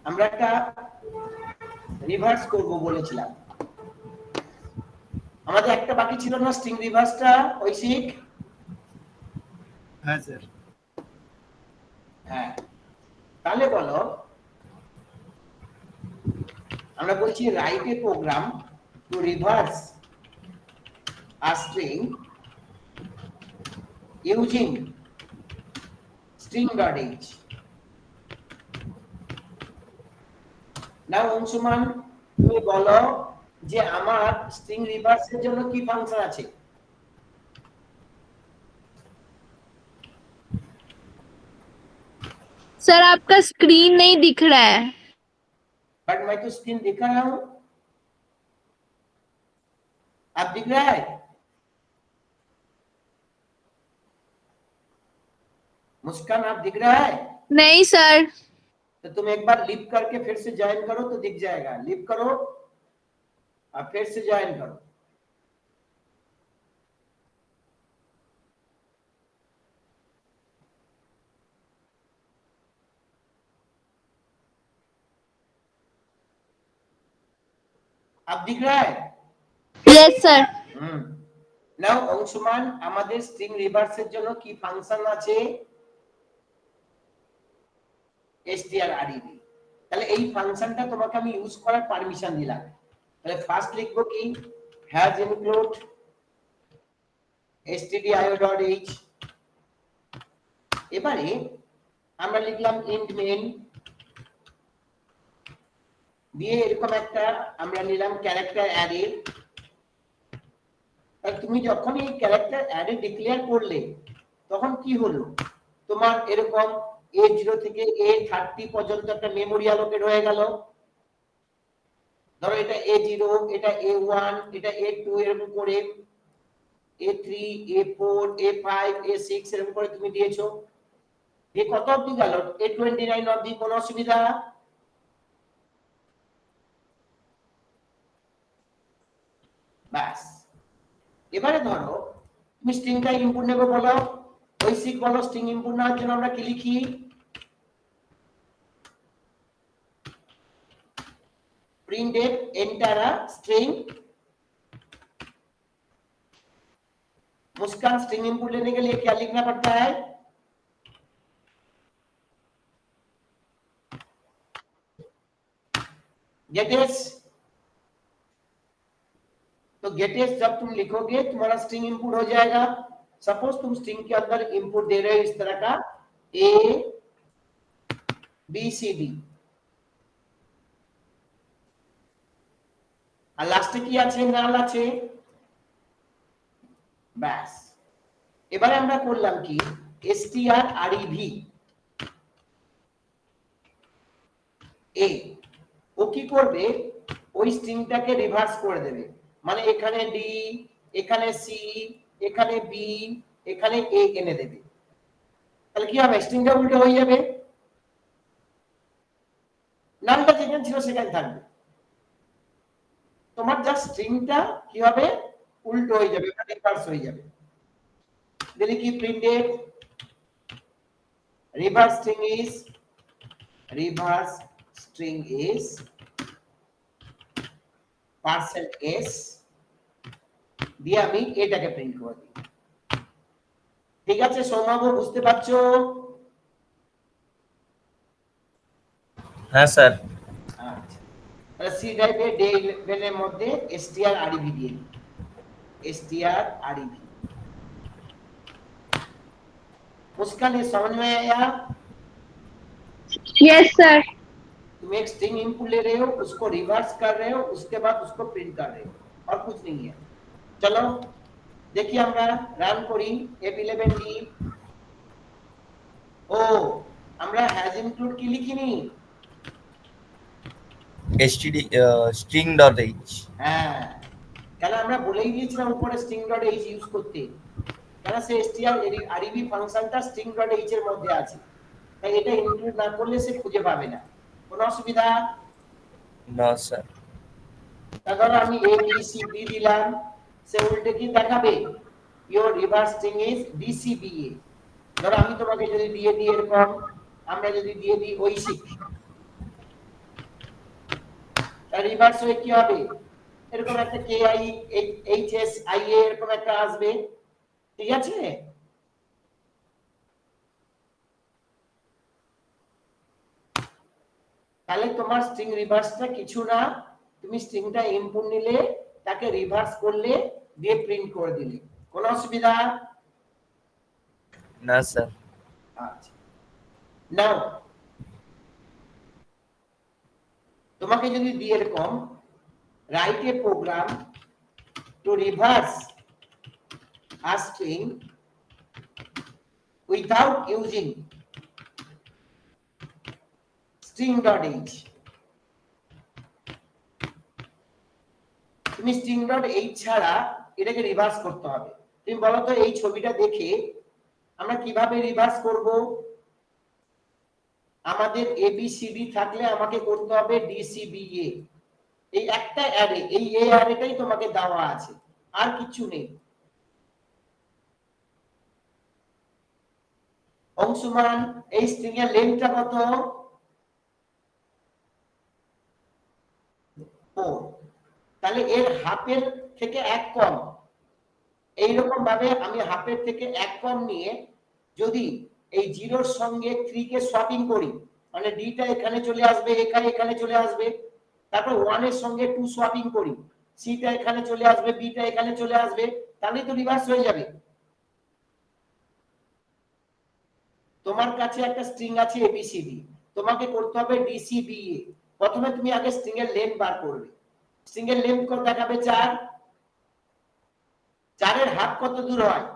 আমরা একটা রিভার্স করব বলেছিলাম, আমাদের একটা বাকি ছিল না স্ট্রিং রিভার্সটা ঐশিক? হ্যাঁ স্যার। হ্যাঁ, তাহলে বলো, আমরা বলছি write a program to reverse a string using string.h. Now Anshuman, তুমি বলো যে আমার স্ট্রিং রিভার্সের জন্য কি ফাংশন আছে? सर आपका स्क्रीन नहीं दिख रहा है। बट मैं तो स्क्रीन दिखा रहा हूं, आप दिख रहा है? मुस्कान आप दिख रहा है? नहीं सर। तो तुम एक बार लिप करके फिर से ज्वाइन करो तो दिख जाएगा। लिप करो और फिर से ज्वाइन करो। अब दिख रहा है? Yes sir. নাও অংশুমান, আমাদের স্ট্রিং রিভার্সের জন্য কি ফাংশন আছে? strrev। তাহলে এই ফাংশনটা তোমাকে আমি ইউজ করার পারমিশন দিলাম। তাহলে ফার্স্ট লিখবো কি, হ্যাজ ইনক্লুড stdio.h। এবারে আমরা লিখলাম ইন্ট মেইন, দিয়ে এরকম একটা আমরা নিলাম ক্যারেক্টার অ্যারে। আর তুমি যখন এই ক্যারেক্টার অ্যারে ডিক্লেয়ার করলে তখন কি হলো, তোমার এরকম A0 থেকে A30 পর্যন্ত একটা মেমরি অ্যালোকেট হয়ে গেল। ধরো এটা A0, এটা A1, এটা A2, এরকম করে A3, A4, A5, A6 এরকম করে তুমি দিয়েছো। এই কত অবধি গেল? A29 অবধি। কোনো অসুবিধা? বাস। এবারে ধরো তুমি স্ট্রিংটা ইনপুট নেবে, বলো ঐশিক, বলো স্ট্রিং ইনপুট নেওয়ার জন্য আমরা কি লিখি? printf enter a string। Muskan, string input लेने के लिए क्या लिखना पड़ता है? गेटेस। तो गेटेस जब तुम लिखोगे तुम्हारा स्ट्रिंग इनपुट हो जाएगा। सपोज तुम स्ट्रिंग के अंदर इनपुट दे रहे हो इस तरह का A B C D, আর লাস্টে কি আছে? নাল আছে। ব্যাস। এবারে আমরা করলাম কি, strrev a, ও কি করবে, ওই স্ট্রিংটাকে রিভার্স করে দেবে। মানে এখানে d, এখানে c, এখানে b, এখানে a এনে দেবে। তাহলে কি হবে, স্ট্রিংটা উল্টো হয়ে যাবে, নামটা যেখানে ছিল সেখানে থাকবে। তোমার যা স্ট্রিংটা কি হবে, উল্টো হয়ে যাবে, রিভার্স হয়ে যাবে। দিলে কি printed reverse string is %s দিয়ে আমি এটাকে প্রিন্ট করে দিই। ঠিক আছে সৌমাবু, বুঝতে পারছো? হ্যাঁ স্যার। আচ্ছা, তাহলে সি ড্রাইভে ডে 11 এর মধ্যে strrev দিয়ে দিই। strrev। मुस्कान, ये समझ में आया? Yes sir. तुम एक स्ट्रिंग इनपुट ले रहे हो, उसको रिवर्स कर रहे हो, उसके बाद उसको प्रिंट कर रहे हो, और कुछ नहीं है। चलो देखिए আমরা রান করি F11 টি। ও আমরা হ্যাজ ইনক্লুড কি লিখিনি? string.h। হ্যাঁ, কেন আমরা বলেই দিয়েছিলাম উপরে string.h ইউজ করতে, কেন সে strrev ফাংশনটা string.h এর মধ্যে আছে, তাই এটা ইনক্লুড না করলে সে খুঁজে পাবে না। কোনো অসুবিধা? না স্যার। তারপর আমি a b c d দিলাম, সে উল্টে কি দেখাবে, your reverse string is dcba। ধরো আমি তোমাকে যদি দিয়ে দিই এরকম, আমরা যদি দিয়ে দিই ঐশিক, রিভার্স হয়ে কি হবে, এরকম একটা K I H S I A এরকম একটা আসবে, ঠিক আছে। তাহলে তোমার স্ট্রিং রিভার্সটা কিছু না, তুমি স্ট্রিংটা ইনপুট নিলে তাকে রিভার্স করলে দিয়ে প্রিন্ট করে দিলে, কোনো অসুবিধা? না স্যার। আচ্ছা, নাও তোমাকে যদি দিয়ে এরকম write a program to reverse a string without using string.h, তুমি string.h ছাড়া এটাকে রিভার্স করতে হবে। তুমি বলো তো এই ছবিটা দেখে আমরা কিভাবে রিভার্স করব? আমাদের এবিসিডি থাকলে আমাকে করতে হবে ডিসিবিএ, এই একটা অ্যারে, এই এ অ্যারেটাই তোমাকে দেওয়া আছে, আর কিছু নেই। অংশমান এই স্ট্রিং এর লেন্থটা কত? 4, তাহলে এর হাফের থেকে এক কম, এইরকম ভাবে আমি হাফের থেকে এক কম নিয়ে যদি এই জিরোর সঙ্গে 3 কে সোয়াপিং করি, মানে ডি টা এখানে চলে আসবে, এখানে চলে আসবে, তারপর 1 এর সঙ্গে 2 সোয়াপিং করি, সি টা এখানে চলে আসবে, বি টা এখানে চলে আসবে, তাহলেই তো রিভার্স হয়ে যাবে। তোমার কাছে একটা স্ট্রিং আছে এবিসিডি, তোমাকে করতে হবে ডিসিবিএ। প্রথমে তুমি আগে স্ট্রিং এর লেন্থ বার করবে, স্ট্রিং এর লেন্থ কত দেখাবে? 4, 4 এর হাফ কত দূর হয়?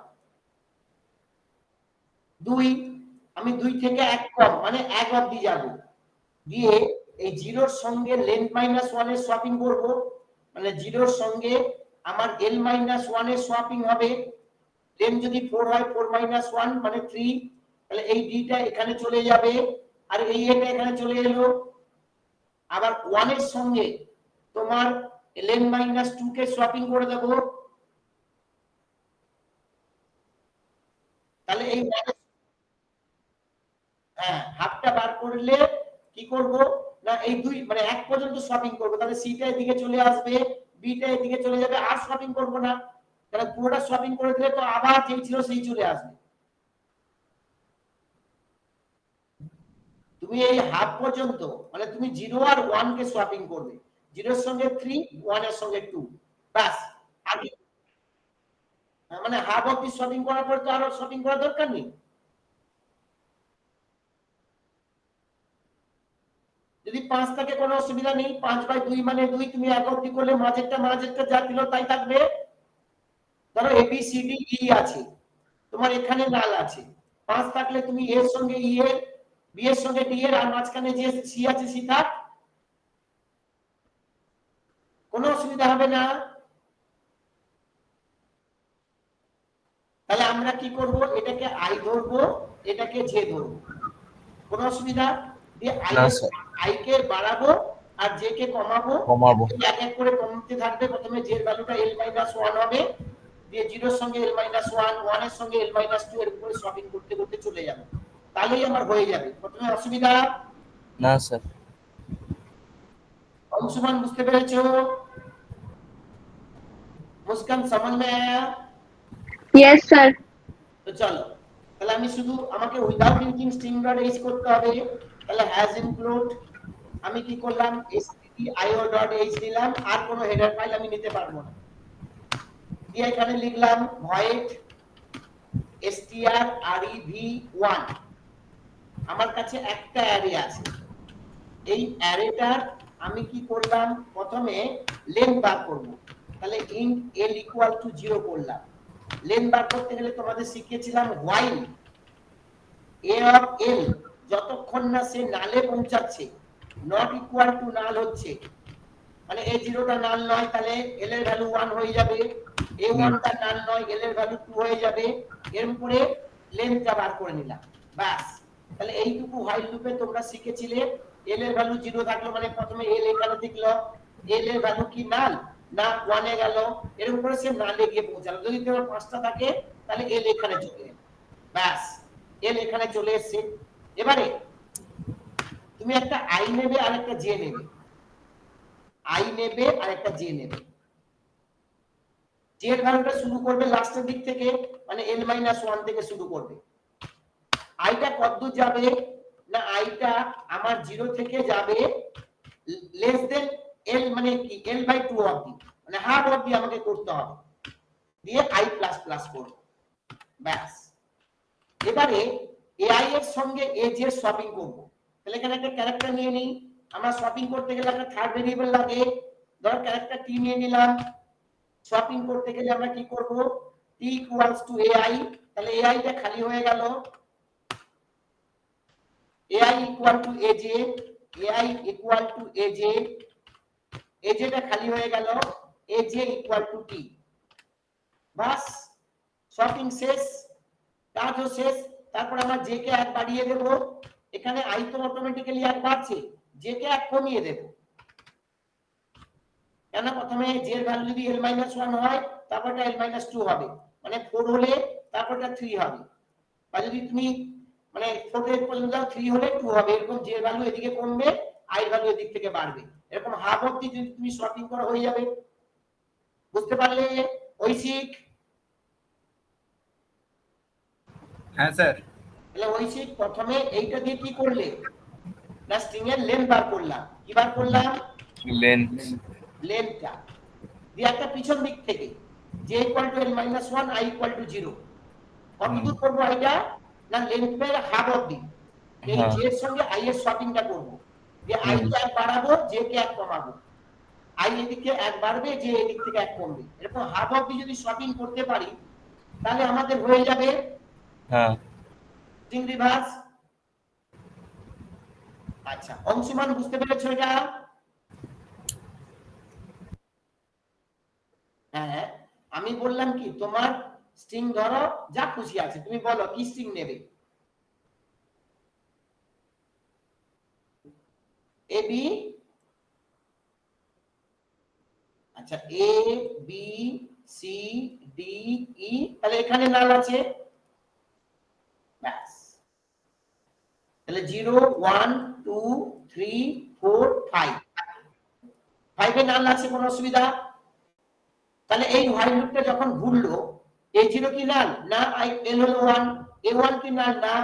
2, আমি 2 থেকে 1 কম মানে 1 অবধি যাব, দিয়ে এই জিরোর সঙ্গে লেন্থ মাইনাস 1 এর সোয়াপিং করব, মানে জিরোর সঙ্গে আমার এল মাইনাস 1 এর সোয়াপিং হবে, লেন্থ যদি 4 হয় 4 মাইনাস 1 মানে 3, তাহলে এই ডি টা এখানে চলে যাবে, আর এই এটা এখানে চলে এলো, আবার 1 এর সঙ্গে তোমার লেন্থ মাইনাস 2 কে সোয়াপিং করে দেব, তাহলে এই হ্যাঁ হাফটা বার করলে কি করব না এই দুই মানে এক পর্যন্ত সোয়াপিং করব, তাহলে সি টা এদিকে চলে আসবে, বি টা এদিকে চলে যাবে, আর সোয়াপিং করব না, তাহলে পুরোটা সোয়াপিং করে দিলে তো আবার যেই ছিল সেই চলে আসবে। তুমি এই হাফ পর্যন্ত মানে তুমি 0 আর 1 কে সোয়াপিং করবে, 0 এর সঙ্গে 3, 1 এর সঙ্গে 2, বাস। আগে মানে হাফ অবধি সোয়াপিং করার পর তো আর সোয়াপিং করার দরকার নেই। যদি 5 থাকে কোনো অসুবিধা নেই, 5/2 মানে 2, তুমি এক অবধি করলে মাঝেরটা যা ছিল তাই থাকবে। ধরো এ বি সি ডি ই আছে, তোমার এখানে লাল আছে, 5 থাকলে তুমি এর সঙ্গে ই এর, বি এর সঙ্গে ডি এর, আর মাঝখানে যে সি আছে সি থাক, কোনো অসুবিধা হবে না। তাহলে আমরা কি করব, এটাকে আই ধরবো, এটাকে জে ধরবো, কোনো অসুবিধা? দিয়ে আই কে বাড়াবো আর জে কে কমাবো, এক এক করে কমতে থাকবে। প্রথমে জে এর ভ্যালুটা l - 1 হবে, দিয়ে 0 এর সঙ্গে l - 1, 1 এর সঙ্গে l - 2 এর উপরে সপিং করতে করতে চলে যাবে, তাহলেই আমার হয়ে যাবে। প্রথমে অসুবিধা? না স্যার। অংশমান বুঝতে পেরেছো? মুস্কান समझ में आया? Yes sir. তো চলো, তাহলে আমি শুধু আমাকে উইদাউট ইউজিং string.h করতে হবে, তাহলে হ্যাজ ইনক্লুড আমি কি করলাম, stdio.h নিলাম, আর কোনো হেডার ফাইল আমি নিতে পারবো না, দিয়ে এখানে লিখলাম void strrev1, আমার কাছে একটা অ্যারে আছে, এই অ্যারেটার আমি কি করলাম, প্রথমে লেন্থ বার করব, তাহলে int l = 0 করলাম। লেন্থ বার করতে গেলে তোমাদের শিখিয়েছিলাম while a of l যতক্ষণ না সে নালে পৌঁছাচ্ছে, নট ইকুয়াল টু নাল হচ্ছে, মানে a 0 টা নাল নয়, তাহলে l এর ভ্যালু 1 হয়ে যাবে, a 1 টা নাল নয়, l এর ভ্যালু 2 হয়ে যাবে, এর উপরে লেন্থটা বার করে নিলাম, বাস। তাহলে এইটুকু while লুপে তোমরা শিখেছিলে l এর ভ্যালু 0 থাকলো মানে প্রথমে l এখানে লিখলো, l এর ভ্যালু কি নাল না 1 এ গেল, এর উপরে সে নালে গিয়ে পৌঁছালো, যদি তোমার 5টা থাকে তাহলে l এখানে চলে এলো, বাস l এখানে চলে এসেছে। এবারে তুমি একটা i নেবে আর একটা j নেবে, আই নেবে আর একটা জে নেবে। জে এর ভ্যালুটা শুরু করবে লাস্টের দিক থেকে, মানে n-1 থেকে শুরু করবে। আইটা কতদূর যাবে না, আইটা আমার 0 থেকে যাবে লেস দেন l, মানে কি l/2 অবধি, মানে হাফ অবধি আমাকে করতে হবে, দিয়ে i প্লাস প্লাস করব, ব্যাস। এবারে ai এর সঙ্গে aj এর সপিং করব। তাহলে এখানে একটা ক্যারেক্টার নিয়ে নিই, আমরা সপিং করতে গেলে একটা থার্ড ভেরিয়েবল লাগে, ধরো ক্যারেক্টার t নিয়ে নিলাম। সপিং করতে গেলে আমরা কি করব, t ইকুয়ালস টু ai, তাহলে ai টা খালি হয়ে গেল, ai equal to aj, ai equal to aj, aj টা খালি হয়ে গেল, aj equal to t, bus shopping শেষ, কাজও শেষ। তারপর আমরা j কে 1 বাড়িয়ে দেব, এখানে i তো অটোমেটিক্যালি 1 বাড়ছে, j কে 1 কমিয়ে দেব, কেন প্রথমে j এর ভ্যালু যদি l-1 হয় তারপরটা l-2 হবে, মানে 4 হলে তারপরটা 3 হবে, বা যদি তুমি মানে 4 এর পর্যন্ত যাও 3 হলে 2 হবে, এরকম j এর ভ্যালু এদিকে কমবে, i এর ভ্যালু এদিক থেকে বাড়বে, এরকম হাফ অবধি যদি তুমি সর্টিং করা হয়ে যাবে। বুঝতে পারলে ঐশিক? হ্যাঁ স্যার। তাহলে ঐশিক প্রথমে এইটা দিয়ে কি করলে না, স্ট্রিং এর লেন্থ বার করলাম, কি বার করলাম, লেন্থ, লেন্থটা দিয়ে একটা পিছন দিক থেকে j equal to l-1, i equal to 0, কতদূর করব এটা না, লেন্থের হাফ অবধি, এই j এর সঙ্গে i এর সপিংটা করব, যে i কে 1 বাড়াবো, j কে 1 কমাবো, i এদিকে 1 বাড়বে, j এদিক থেকে 1 কমবে, এরকম হাফ অবধি যদি সপিং করতে পারি তাহলে আমাদের হয়ে যাবে হ্যাঁ স্ট্রিং রিভার্স। আচ্ছা অংশমান বুঝতে পেরেছো এটা? হ্যাঁ, আমি বললাম কি তোমার স্ট্রিং ধরো যা খুশি আছে, তুমি বলো কি স্ট্রিং নেবে, এ বি, আচ্ছা এ বি সি ডি ই, তাহলে এখানে নাল আছে, ব্যাস, তাহলে 0 1 2 3 4 5, 5 এ নাল আছে, কোনো অসুবিধা? তাহলে এই হোয়াইল লুপটা যখন ঘুরলো, a0 কি নাল না, l হলো 1, a1 কি নাল না,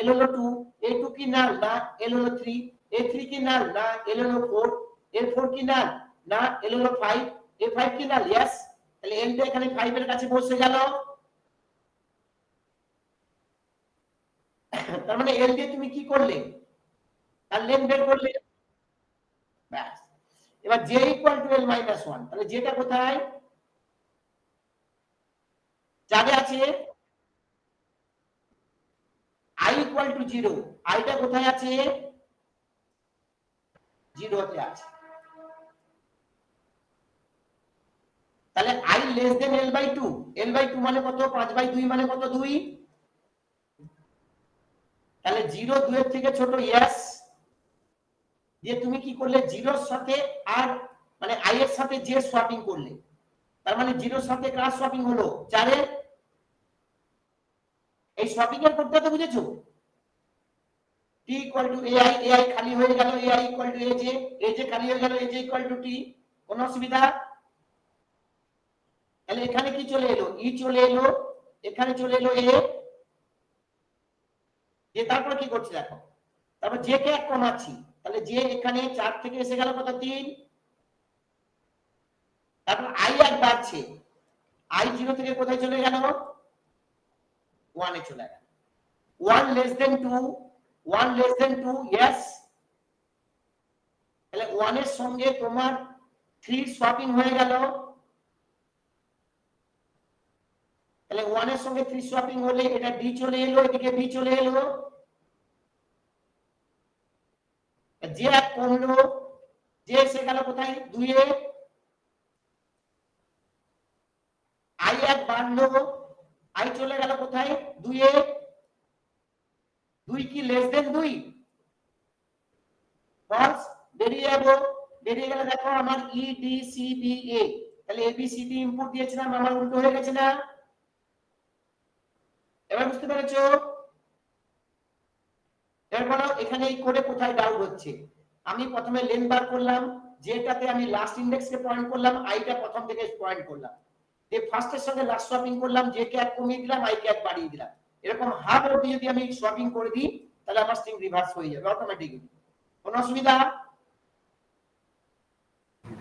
l হলো 2, a2 কি নাল না, l হলো 3, a3 কি নাল না, l হলো 4, a4 কি নাল না, l হলো 5, a5 কি নাল, यस, তাহলে l টা এখানে 5 এর কাছে বসে গেল, তার মানে l দিয়ে তুমি কি করলে, তার লেন্থ বের করলে, ব্যাস। এবার j ইকুয়াল টু l-1, তাহলে যেটা কোথায় যাবে আছে, i ইকুয়াল টু 0, i টা কোথায় আছে, 0 তে আছে, তাহলে i less than l/2, l/2 মানে কত, 5/2 মানে কত, 2, তাহলে 0 2 এর থেকে ছোট, यस, দিয়ে তুমি কি করলে 0 এর সাথে আর মানে i এর সাথে j সোয়াপিং করলে, তার মানে 0 এর সাথে কার সোয়াপিং হলো, 4 এর, এই সোয়াপিং এর পদ্ধতি বুঝেছো, t equal to ai, ai খালি হয়ে গেল, ai equal to aj, aj খালি হয়ে গেল, aj ইকুয়াল টু t, কোনো অসুবিধা? তাহলে এখানে কি চলে এলো, ই চলে এলো, এখানে চলে এলো এ, যে তারপর কি করছে দেখো, তারপর জে কে 1 কমাচ্ছি, তাহলে জে এখানে 4 থেকে এসে গেল কত, 3, তারপর i 1 বাড়ছে, i 0 থেকে কোথায় চলে গেল, 1 এ চলে গেল, 1 less than 2, 1 less than 2, yes, তাহলে 1 এর সঙ্গে তোমার 3 সোয়াপিং হয়ে গেল, তাহলে 1 এর সঙ্গে 3 সোয়াপিং হলে এটা ডি চলে এলো, এদিকে বি চলে এলো, যে 1 কমলো, যে এসে গেল কোথায়, 2 এ, i 1 বাড়লো, i চলে গেল কোথায়, 2 এ, 2 কি লেস দেন 2, ফলস, বেরিয়ে যাবো, বেরিয়ে গেলে দেখো আমার E D C D A, তাহলে A B C D input দিয়েছিলাম, আমার উল্টো হয়ে গেছে না, এবার বুঝতে পেরেছো? এরপর এখানে এই কোডে কোথায় ডাউট হচ্ছে, আমি প্রথমে লেন্থ বার করলাম, যেটাতে আমি লাস্ট ইন্ডেক্সকে পয়েন্ট করলাম, আইটা প্রথম থেকে পয়েন্ট করলাম, যে ফার্স্টের সঙ্গে লাস্ট সোয়াপিং করলাম, জে কে এক কমিয়ে দিলাম, আই কে এক বাড়িয়ে দিলাম, এরকম হাফ অবধি যদি আমি সোয়াপিং করে দিই তাহলে আমার স্ট্রিং রিভার্স হয়ে যাবে অটোমেটিক্যালি। কোনো অসুবিধা?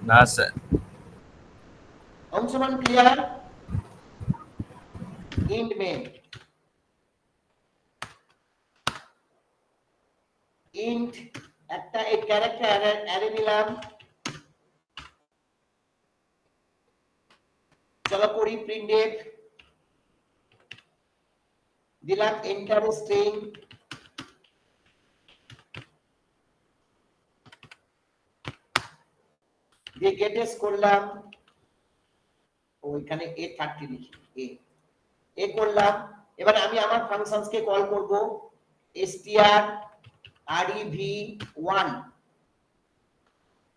না sir. অংশমান clear? Int main, int একটা এই ক্যারেক্টার অ্যারে নিলাম, চলো করি প্রিন্টএফ, দিলাম এন্টার স্ট্রিং, দিয়ে গেটেস করলাম, ওইখানে A30 লিখি, এ করলাম। এবারে আমি আমার ফাংশনসকে কল করব str rev1,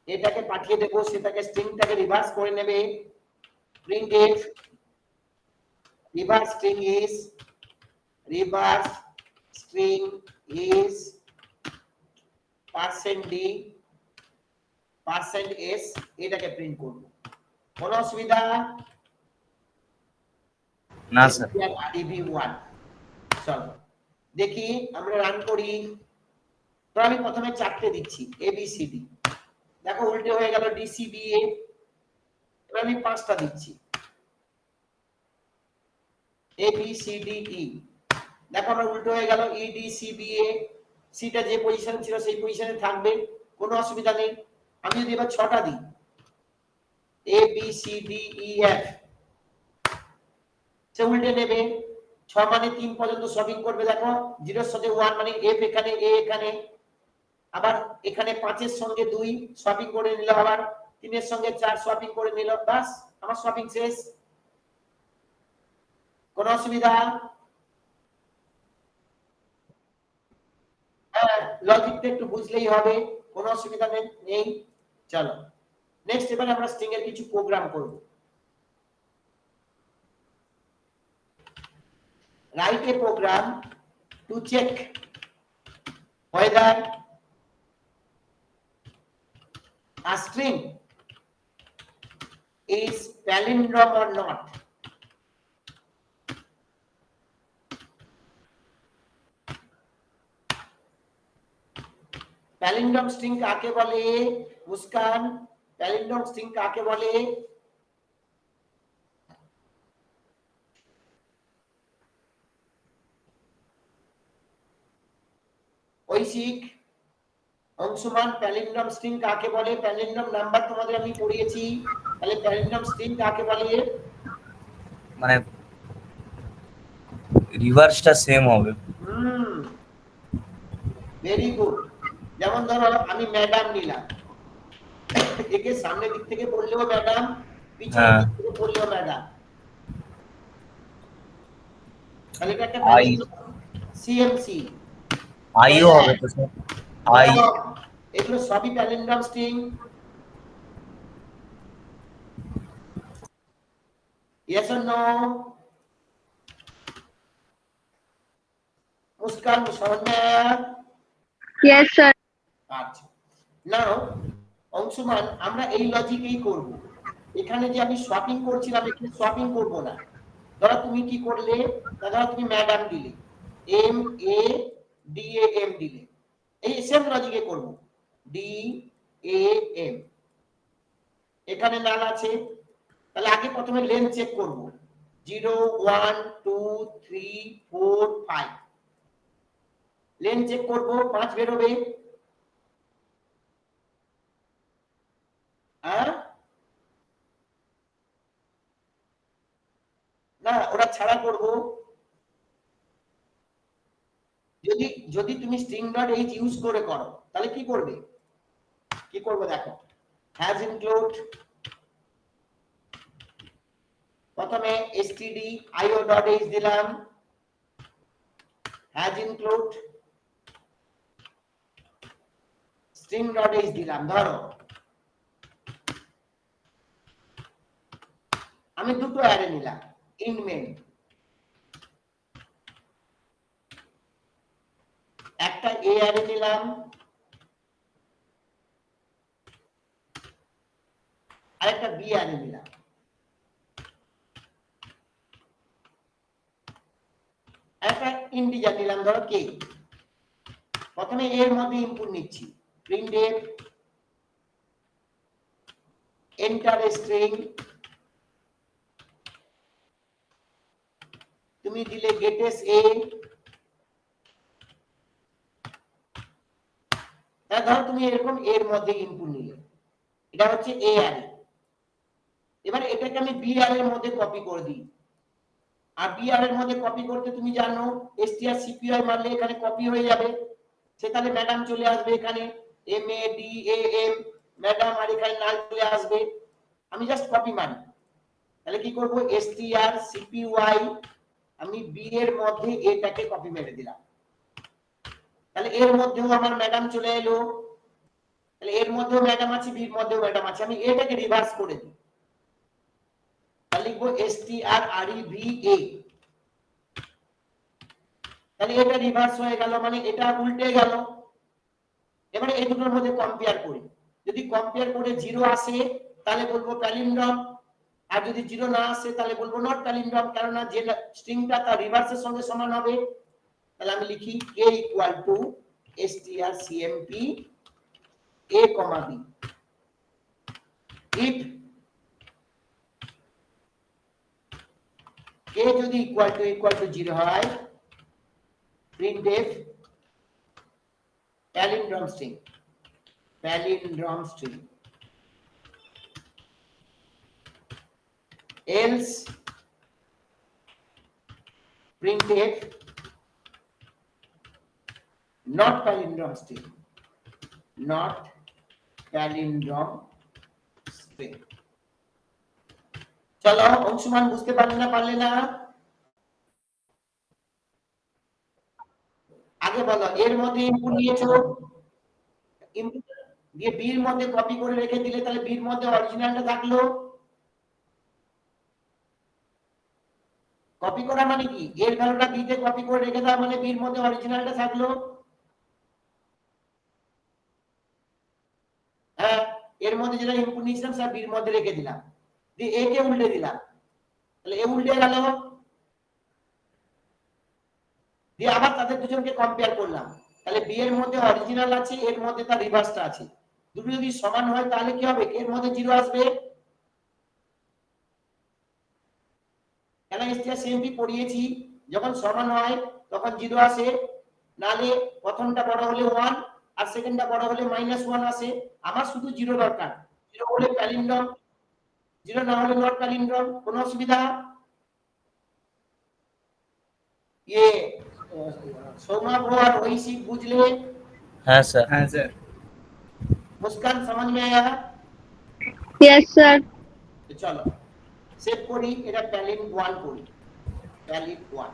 এটাকে পাঠিয়ে দেব, সেটাকে স্ট্রিংটাকে রিভার্স করে নেবে, printf reverse string is %d %s, এটাকে প্রিন্ট করব। কোনো অসুবিধা? না স্যার। rev1 চলো দেখি আমরা রান করি। তো আমি প্রথমে চারটে দিচ্ছি ABCD, দেখো উল্টে হয়ে গেল DCBA। এবার আমি পাঁচটা দিচ্ছি ABCDE, দেখো আমার উল্টো হয়ে গেল EDCBA, সিটা যে পজিশন ছিল সেই পজিশনে থাকবে, কোনো অসুবিধা নেই। আমি যদি এবার ছটা দিই ABCDEF, সে উল্টে নেবে, 6 মানে 3 পর্যন্ত সবিং করবে, দেখো 0 এর সাথে 1 মানে F এখানে, A এখানে, আবার এখানে 5 এর সঙ্গে 2 সবিং করে নিল, আবার 3 এর সঙ্গে 4 সবিং করে নিল, বাস আমার সবিং শেষ। কোনো অসুবিধা? হ্যাঁ, লজিকটা একটু বুঝলেই হবে, কোনো অসুবিধা নেই। চলো নেক্সট, এবারে আমরা স্ট্রিং এর কিছু প্রোগ্রাম করব। write a program to check whether a string is palindrome or not. Palindrome string কাকে বলে মুস্কান? প্যালিন্ড্রোম স্ট্রিং কাকে বলে? ঐশিক, অংশমান, প্যালিন্ড্রোম স্ট্রিং কাকে বলে? প্যালিন্ড্রোম নাম্বার তোমাদের আমি পড়িয়েছি, তাহলে প্যালিন্ড্রোম স্ট্রিং কাকে বলে? মানে রিভার্সটা সেম হবে। Very good. যেমন ধরো আমি ম্যাডাম নিলাম, একে সামনের দিক থেকে পড়লেও ম্যাডাম, পিছনের দিক থেকে পড়লেও ম্যাডাম, তাহলে এটা একটা সিএমসি আইও হবে তো স্যার। আই, এগুলো সবই palindrome string. yes or no? Muskan, Soumya? Yes, sir. আচ্ছা, নাও অংশমান, আমরা এই লজিকেই করব। এখানে যে আমি সোয়াপিং করছিলাম, এখানে সোয়াপিং করব না। ধরো তুমি কি করলে, ধরো তুমি ম্যাডাম দিলে, M A D A M দিলে, এই সেম লজিকে করব, ডি এ এম, এখানে নাল আছে, তাহলে আগে প্রথমে লেন্থ চেক করব, 0 1 2 3 4 5, লেন্থ চেক করব, 5 বেরোবে। না, ওটা ছাড়া করব। যদি যদি তুমি string dot h ইউজ করে করো তাহলে কি করবে? কি করবে দেখো, has include, প্রথমে stdio.h দিলাম, has include string.h দিলাম। ধরো আমি দুটো অ্যারে নিলাম, int main, একটা a অ্যারে নিলাম, আর একটা বি অ্যারে নিলাম, একটা ইন্টিজার নিলাম ধরো কে। প্রথমে এর মধ্যে ইনপুট নিচ্ছি, প্রিন্টএফ এন্টার স্ট্রিং, তুমি দিলে গেটেস এ, ধরো তুমি এরকম এর মধ্যে ইনপুট নিলে, এটা হচ্ছে এ অ্যারে। এবার এটাকে আমি বি অ্যারের মধ্যে কপি করে দিই, আর বি অ্যারের মধ্যে কপি করতে তুমি জানো strcpy মারলে এখানে কপি হয়ে যাবে, সে তাহলে ম্যাডাম চলে আসবে এখানে, MADAM ম্যাডাম, আর এখানে নাল চলে আসবে। আমি জাস্ট কপি মারি, তাহলে কি করব strcpy, আমি বি এর মধ্যে এটাকে কপি মেরে দিলাম, তাহলে এর মধ্যেও আমার ম্যাডাম চলে এলো, তাহলে এর মধ্যেও ম্যাডাম আছে, বির মধ্যেও ম্যাডাম আছে। আমি এটাকে রিভার্স করে দিই, তাহলে লিখবো strreva, তাহলে এটা রিভার্স হয়ে গেল, মানে এটা উল্টে গেল। এবারে এই দুটোর মধ্যে কম্পেয়ার করি, যদি কম্পেয়ার করে 0 আসে তাহলে বলবো প্যালিন্ড্রম, আর যদি 0 না আসে তাহলে বলবো নট প্যালিন্ড্রম, কারণ যে স্ট্রিংটা তার রিভার্সের সঙ্গে সমান হবে। তাহলে আমি লিখি k equal to strcmp a, b, if k যদি ইকুয়াল টু 0 হয়, printf palindrome string, else printf not palindrome string, চলো অংশমান বুঝতে পারলে না পারলে না? আগে বলো, এর মধ্যে ইনপুট নিয়েছো, ইনপুট দিয়ে বির মধ্যে কপি করে রেখে দিলে, তাহলে বির মধ্যে অরিজিনালটা থাকলো। কপি করা মানে কি, এর ভ্যালুটা বিতে কপি করে রেখে দেওয়া, মানে বির মধ্যে অরিজিনালটা থাকলো। হ্যাঁ, এর মধ্যে যেটা ইনপুট নিয়েছিলাম সেটা বির মধ্যে রেখে দিলাম, দিয়ে এ কে উল্টে দিলাম, তাহলে এ উল্টে গেল। দিয়ে আবার তাদের দুজনকে কম্পেয়ার করলাম, তাহলে বি এর মধ্যে অরিজিনাল আছে, এর মধ্যে তার রিভার্সটা আছে, দুটো যদি সমান হয় তাহলে কি হবে, এর মধ্যে 0 আসবে। কেন strcmp পড়িয়েছি, যখন সমান হয় তখন 0 আসে, নালে প্রথমটা বড় হলে 1 আর সেকেন্ডটা বড় হলে -1 আসে। আমার শুধু 0 দরকার, 0 হলে প্যালিন্ড্রম, 0 না হলে নট প্যালিন্ড্রম। কোনো অসুবিধা? ये सोमा को और वैसी बुझले? হ্যাঁ স্যার। हाँ सर। मुस्कान समझ में आया? Yes, sir. तो चलो সেভ করি, এটা প্যালিন 1 করি, প্যালিন 1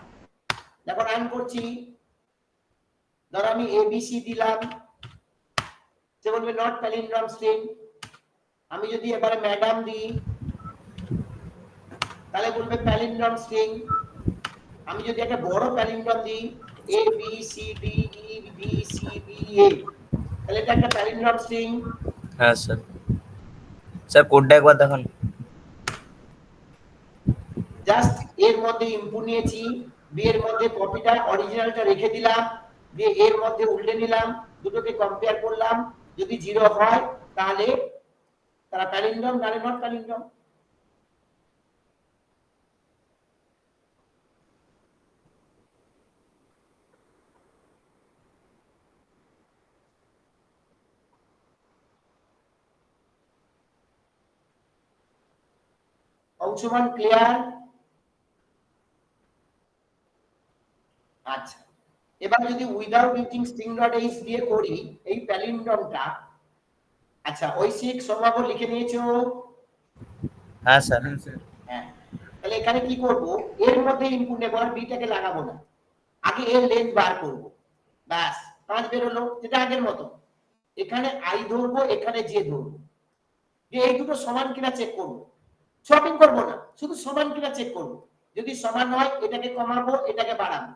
দেখো রান করছি। ধর আমি ABC দিলাম, সে বলবে নট প্যালিন্ড্রম স্ট্রিং। আমি যদি এবারে ম্যাডাম দিই তাহলে বলবে প্যালিন্ড্রম স্ট্রিং। আমি যদি একটা বড় প্যালিন্ড্রম দিই ABCDEBCBA, তাহলে এটা একটা প্যালিন্ড্রম স্ট্রিং। হ্যাঁ স্যার। স্যার কোডটা একবার দেখান। জাস্ট এর মধ্যে ইনপুট নিয়েছি, বি এর মধ্যে কপিটা অরিজিনালটা রেখে দিলাম, দিয়ে এর মধ্যে উল্টে নিলাম, দুটোকে কম্পেয়ার করলাম, যদি 0 হয় তাহলে তারা প্যালিন্ড্রম, নালে নট প্যালিন্ড্রম। অংশমান ক্লিয়ার? আচ্ছা, এবার যদি উইদাউট ইউজিং string.h দিয়ে করি এই প্যালিন্ড্রমটা, আচ্ছা ঐশিক সমাব লিখে নিয়েছো? হ্যাঁ স্যার। हाँ सर। হ্যাঁ, তাহলে এখানে কি করব, এর মধ্যে ইনপুট নেব, আর বিটাকে লাগাবো না, আগে এর লেন্থ বার করব, ব্যাস 5 বের হলো, যেটা আগের মতো। এখানে আই ধরবো, এখানে জে ধরবো, যে এই দুটো সমান কিনা চেক করব, শপিং করব না, শুধু সমান কিনা চেক করব। যদি সমান হয় এটাকে কমাবো, এটাকে বাড়াবো,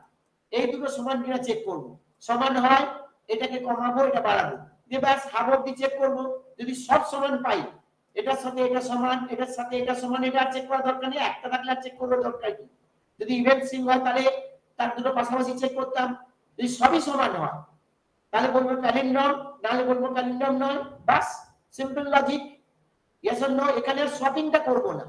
এই দুটো সমান কিনা চেক করব। সমান হয় এটাকে কমাবো, এটা বাড়াবো, দিয়ে ব্যাস হাফ অবধি চেক করব। যদি সব সমান পাই এটার সাথে এটা সমান, এটার সাথে এটা সমান, এটা চেক করা দরকার নেই, একটা থাকলে আর চেক করার দরকার কি? যদি ইভেন স্ট্রিং হয় তাহলে তার দুটো পাশাপাশি চেক করতাম, যদি সবই সমান হয় তাহলে বলবো প্যালিন্ড্রম, নাহলে বলবো প্যালিন্ড্রম নয়, বাস simple logic. Yes or no? এখানে শপিংটা করব না,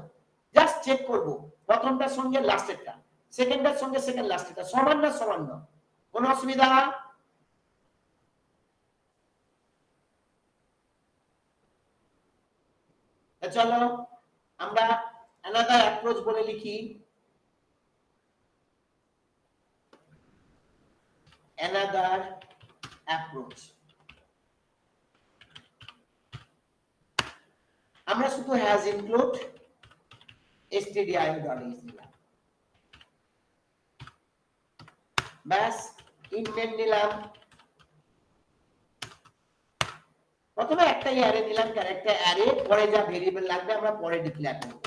জাস্ট চেক করব প্রথমটার সঙ্গে লাস্টেরটা, সেকেন্ডটার সঙ্গে সেকেন্ড লাস্টেরটা সমান না সমান না। কোনো অসুবিধা? চলো আমরা another approach বলে লিখি, another approach। আমরা শুধু has include stdio.h দিলাম, ব্যাস ইনমেন নিলাম, প্রথমে একটা অ্যারে নিলাম, ক্যারেক্টার অ্যারে, পরে যা ভেরিয়েবল লাগবে আমরা পরে ডিক্লেয়ার করব,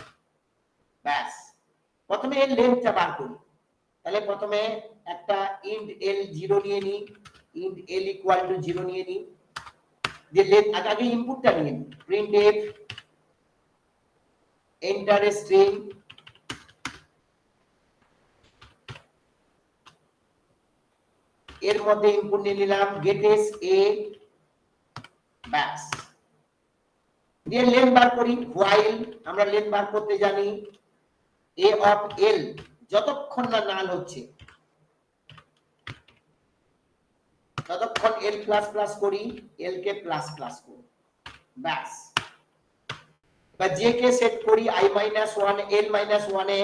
ব্যাস। প্রথমে এর লেন্থটা বার করি, তাহলে প্রথমে একটা int l 0 নিয়ে নি, int l equal to 0 নিয়ে নি, যে লেন্থ আগে ইনপুটটা নিয়ে নি, printf enter a string, এর মধ্যে ইনপুট নিয়ে নিলাম getS a, ব্যাস। দিয়ে লেন্থ বার করি, while আমরা লেন্থ বার করতে জানি a of l যতক্ষণ না নাল হচ্ছে, ততক্ষণ l প্লাস প্লাস করি, l কে প্লাস প্লাস করি, ব্যাস। বা j কে সেট করি i minus 1 l minus 1 এ,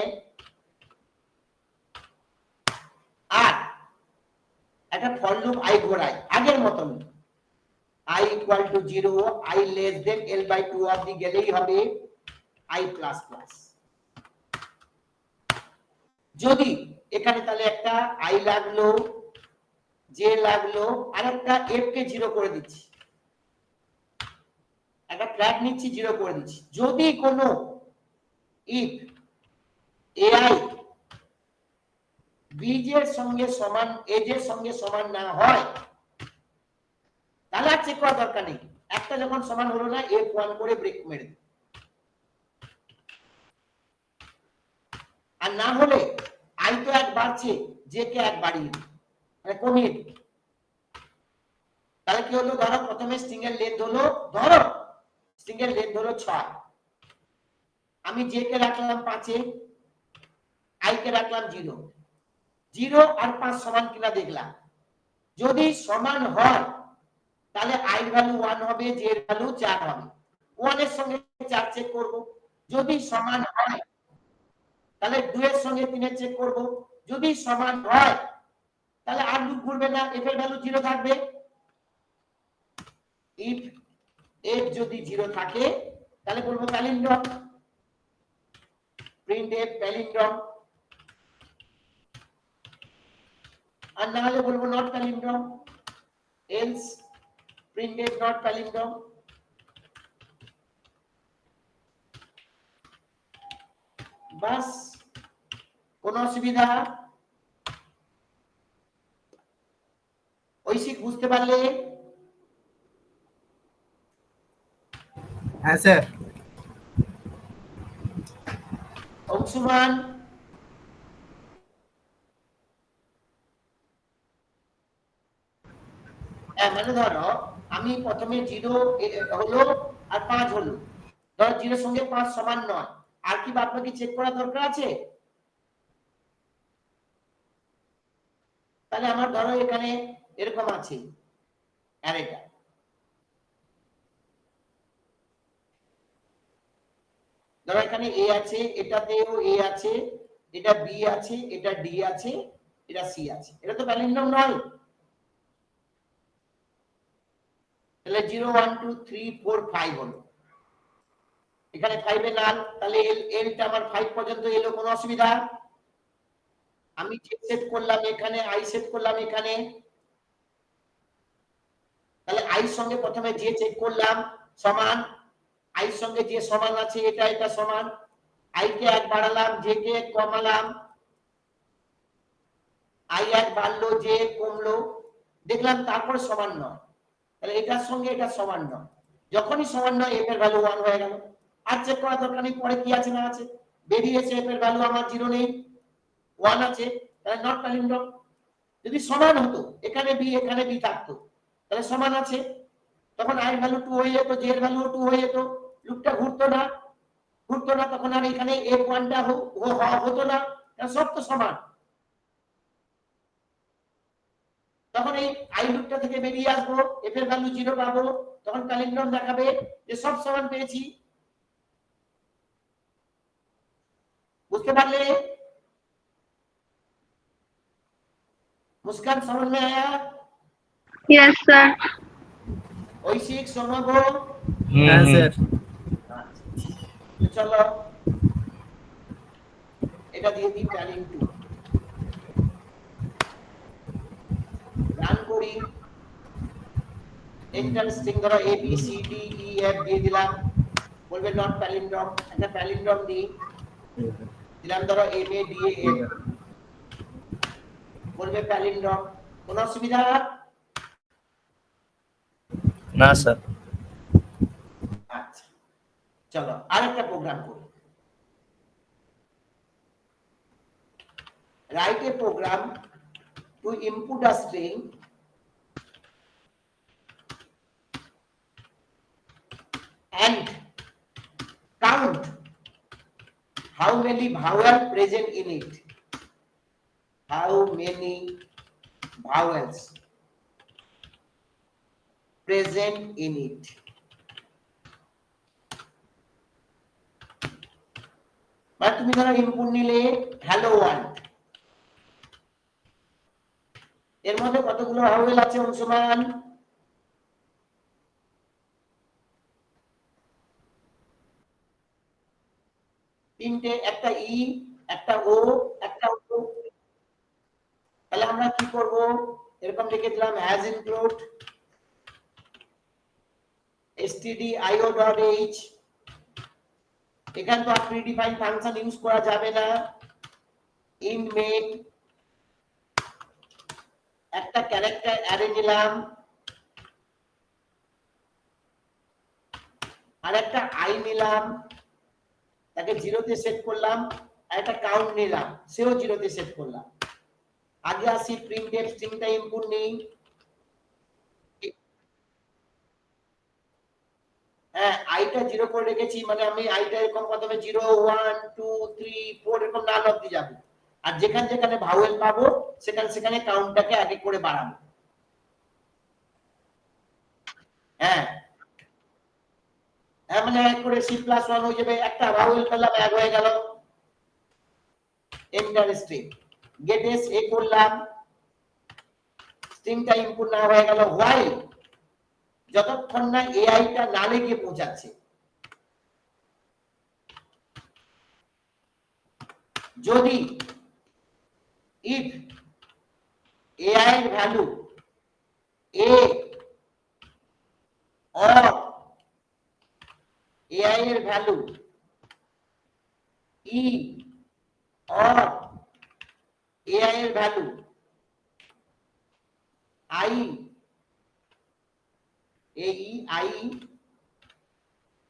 আর একটা ফর লুপ i ঘোরাই আগের মতন, i equal to 0, i less than l by 2 অবধি গেলেই হবে i plus plus। যদি এখানে তাহলে একটা i লাগলো, j লাগলো, আর একটা f কে 0 করে দিচ্ছি, একটা ফ্ল্যাগ নিচ্ছি 0 করে দিচ্ছি। যদি কোনো if ai bj এর সঙ্গে সমান aj এর সঙ্গে সমান না হয় তাহলে আর চেক করা দরকার নেই, একটা যখন সমান হলো না f1 করে ব্রেক মেরে দিই, আর না হলে i তো এক বাড়ছে, j কে এক বাড়িয়ে দিই, মানে কমিয়ে দিই। তাহলে কি হলো, ধরো প্রথমে স্ট্রিং এর লেন্থ হলো, ধরো স্ট্রিং এর লেন্থ হলো 6, আমি j কে রাখলাম 5 এ, i কে রাখলাম 0, 0 আর 5 সমান কিনা দেখলাম, যদি সমান হয় তাহলে i এর ভ্যালু 1 হবে, j এর ভ্যালু 4 হবে, 1 এর সঙ্গে 4 চেক করব, যদি সমান হয় তাহলে 2 এর সঙ্গে 3 এর চেক করব, যদি সমান হয় তাহলে আর লুপ ঘুরবে না, f এর ভ্যালু 0 থাকবে। if f যদি 0 থাকে তাহলে বলবো প্যালিন্ড্রম, printf প্যালিন্ড্রম, আর না হলে বলবো not palindrome, else printf not palindrome। বাস, কোন অসুবিধা? ঐশিক বুঝতে পারলে? হ্যাঁ স্যার। অংশুমান? মানে ধরো আমি প্রথমে 0 হলো আর 5 হলো, ধরো 0 এর সঙ্গে 5 সমান নয়, আর কি বাদ বাকি চেক করা দরকার আছে? তাহলে আমার ধরো এখানে এরকম আছে অ্যারেটা, ধরো এখানে a আছে, এটাতেও a আছে, এটা b আছে, এটা d আছে, এটা c আছে, এটা তো প্যালিন্ড্রম নয়, তাহলে 0 1 2 3 4 5 হলো, এখানে 5 এ নাল, তাহলে l টা আমার 5 পর্যন্ত এলো, কোনো অসুবিধা? আমি যে সেট করলাম এখানে, i সেট করলাম এখানে, তাহলে i এর সঙ্গে প্রথমে যে চেক করলাম সমান, i এর সঙ্গে যে সমান আছে এটা এটা সমান, i কে এক বাড়ালাম, j কে এক কমালাম, i এক বাড়লো, j কমলো, দেখলাম তারপরে সমান নয়, তাহলে এটার সঙ্গে এটা সমান নয়, যখনই সমান নয় f এর ভ্যালু 1 হয়ে গেল, আর চেক করা দরকার নেই পরে কি আছে না আছে, বেরিয়েছে এফ এর ভ্যালু আমার 0 নেই 1 আছে, তাহলে নট প্যালিন্ড্রম। যদি সমান হতো, এখানে বি এখানে বি থাকতো, তাহলে সমান আছে, তখন আই এর ভ্যালু 2 হয়ে যেত, জে এর ভ্যালু 2 হয়ে যেত, লুপটা ঘুরতো না, তখন আর এখানে f1 টা হতো না, কারণ সব তো সমান। তখন এই আই লুপটা থেকে বেরিয়ে আসবো, f এর ভ্যালু 0 পাবো, তখন প্যালিন্ড্রম দেখাবে যে সব সমান পেয়েছি। বুঝতে পারলে? मुस्कान समझ में आया? Yes, sir. ঐশিক সমগ্র হ্যাঁ স্যার। তো চলো এটা দিয়ে দিই প্যালিং 2 রান করি। ইন্টারেস্টিং, ধরো A B C D E F দিয়ে দিলাম, বলবে নট প্যালিন্ড্রম, একটা প্যালিন্ড্রম দিই, দিলাম ধরো M A D A F, বলবে প্যালিন্ড্রম। কোনো অসুবিধা? না স্যার। আচ্ছা চলো আরেকটা প্রোগ্রাম করি। write a program to input a string and count how many vowels present in it. How many vowels present in it. মানে তুমি ধরো ইনপুট নিলে হ্যালো ওয়ার্ল্ড, এর মধ্যে কতগুলো ভাওয়েল আছে অংশমান? তিনটে, একটা ই, একটা ও, একটা ও। তাহলে আমরা কি করব, এরকম লিখে দিলাম হ্যাজ ইনক্লুড stdio.h। এখানে তো প্রিডিফাইন ফাংশন ইউজ করা যাবে না। ইন মেন একটা ক্যারেক্টার অ্যারে নিলাম, আর একটা আই নিলাম, তাকে 0 তে সেট করলাম, আর একটা কাউন্ট নিলাম, সেও 0 তে সেট করলাম। আগে আসি প্রিন্টএফ স্ট্রিংটা ইনপুট নেই, হ্যাঁ আইটা 0 করে রেখেছি, মানে আমি আইটা এরকম প্রথমে 0 1 2 3 4 এরকম নাল অবধি যাবে, আর যেখানে যেখানে ভাওয়েল পাবো সেখানে সেখানে কাউন্টটাকে আগে করে বাড়াবো। হ্যাঁ মানে এক করে c+1 হয়ে যাবে, একটা ভাওয়েল পেলাম 1 হয়ে গেল, enter string gets a করলাম, স্ট্রিংটা ইনপুট না হয়ে গেল, হোয়াইল যতক্ষণ না এআইটা নালে গিয়ে পৌঁছাচ্ছে। যদি if ai এর ভ্যালু a or ai এর ভ্যালু e or ai এর value i ai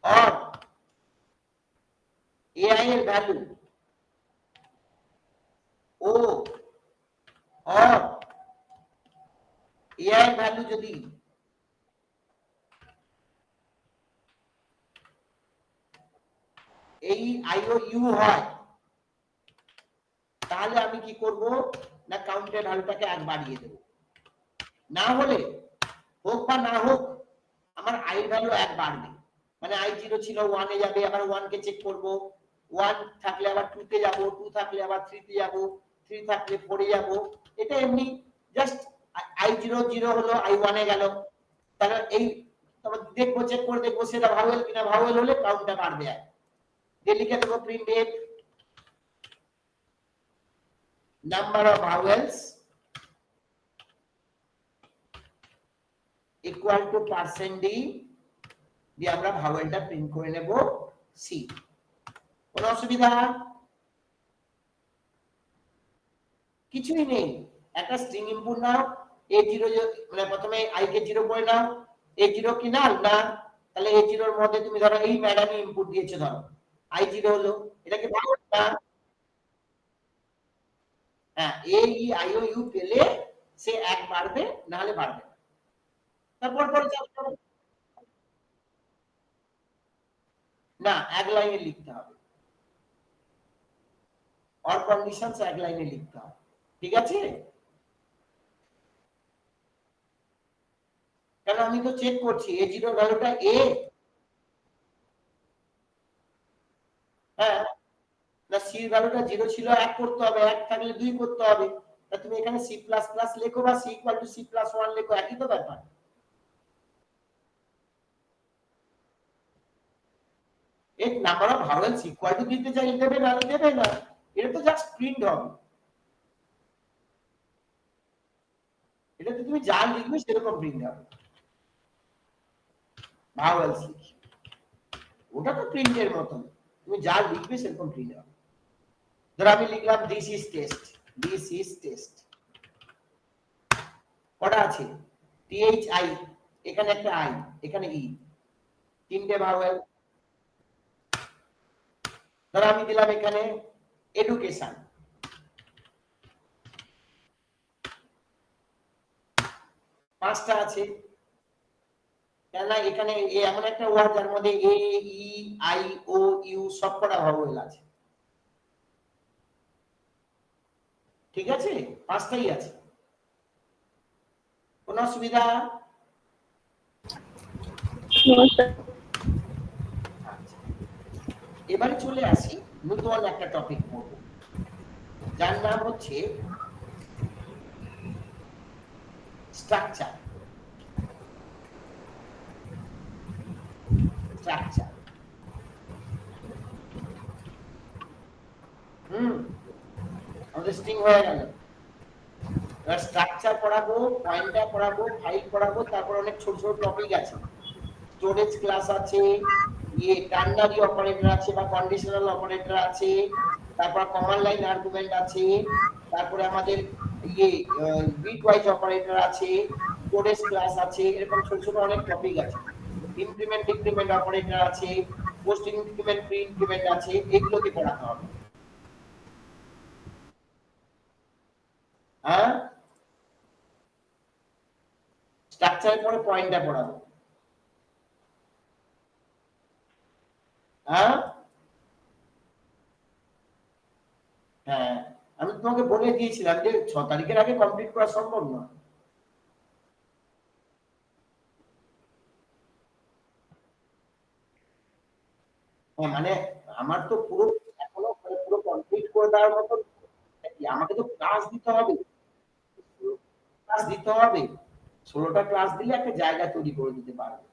or ai এর ভ্যালু o or ai এর ভ্যালু যদি এই আইও ইউ হয়, তাহলে আমি কি করব না কাউন্টের ভ্যালুটাকে 1 বাড়িয়ে দেব। না হলে হোক বা না হোক আমার আই ভ্যালু 1 বাড়বে, মানে আই 0 ছিল 1 এ যাবে, আবার 1 কে চেক করব, 1 থাকলে আবার 2 তে যাব, 2 থাকলে আবার 3 তে যাব, 3 থাকলে 4 এ যাব। এটা এমনি জাস্ট আই 0 0 হলো, আই 1 এ গেল, তাহলে এই তবে দেখবো চেক করে দেখবো সেটা ভাওয়েল কিনা, ভাওয়েল হলে কাউন্টটা বাড়বে। আর দিয়ে লিখে দেবো printf number of vowels equal to %d দিয়ে আমরা ভাওয়েলটা প্রিন্ট করে নেব সি। কোনো অসুবিধা? কিছুই নেই, একটা স্ট্রিং ইনপুট নাও, a0 মানে প্রথমে i কে 0 করে নাও, a0 কি নাল না, তাহলে A0 এর মধ্যে তুমি ধরো এই ম্যাডামই ইনপুট দিয়েছে, ধরো I0 হলো, এটাকে ভাগ না, হ্যাঁ AEIOU পেলে সে এক বাড়বে, না হলে বাড়বে না। তারপর পরে না, এক লাইনে লিখতে হবে, অর কন্ডিশনস এক লাইনে লিখতে হবে, ঠিক আছে? কারণ আমি তো চেক করছি A0 ভ্যালুটা A, হ্যাঁ না, C এর ভ্যালুটা 0 ছিল 1 করতে হবে, 1 থাকলে 2 করতে হবে। তা তুমি এখানে C++ লেখো বা C = C+1 লেখো, একই তো ব্যাপার। এই number of vowels equal to দিতে চাই দেবে, না দেবে না, এটা তো জাস্ট প্রিন্ট হবে। এটা তো তুমি যা লিখবে সেরকম প্রিন্ট হবে, ভাওয়েলস লিখি, ওটা তো প্রিন্টের মতন, তুমি যা লিখবে সেরকম প্রিন্ট হবে। ধরো আমি লিখলাম this is test, this is test, কটা আছে? THI, এখানে একটা I, এখানে E, তিনটে ভাওয়েল। ধরো আমি দিলাম এখানে এডুকেশন, পাঁচটা আছে, কেন এখানে এমন একটা ওয়ার্ড যার মধ্যে AEIOU সব কটা ভাওয়েল আছে, ঠিক আছে? পাঁচটাই আছে, কোন অসুবিধা? আচ্ছা, এবারে চলে আসি নতুন একটা টপিক পড়ব, যার নাম হচ্ছে স্ট্রাকচার। স্ট্রাকচার, আমাদের স্ট্রিং হয়ে গেল। এবার স্ট্রাকচার পড়াবো, পয়েন্টার পড়াবো, ফাইল পড়াবো, তারপর অনেক ছোট ছোট টপিক আছে, স্টোরেজ ক্লাস আছে, টার্নারি অপারেটর আছে বা কন্ডিশনাল অপারেটর আছে, তারপর কমান্ড লাইন আর্গুমেন্ট আছে, তারপরে আমাদের বিট ওয়াইজ অপারেটর আছে, স্টোরেজ ক্লাস আছে, এরকম ছোট ছোট অনেক টপিক আছে। ইনক্রিমেন্ট ডিক্রিমেন্ট অপারেটর আছে, পোস্ট ইনক্রিমেন্ট প্রি ইনক্রিমেন্ট আছে, এগুলোকে পড়াতে হবে। হ্যাঁ, স্ট্রাকচারের পরে পয়েন্টটা পড়াবো। হ্যাঁ হ্যাঁ, আমি তোমাকে বলে দিয়েছিলাম যে 6 তারিখের আগে কমপ্লিট করা সম্ভব না। মানে আমার তো পুরো এখনো পুরো কমপ্লিট করে দেওয়ার মতো, আমাকে তো ক্লাস দিতে হবে, ক্লাস দিতে হবে। 16টা ক্লাস দিলে একটা জায়গা তৈরি করে দিতে পারবো,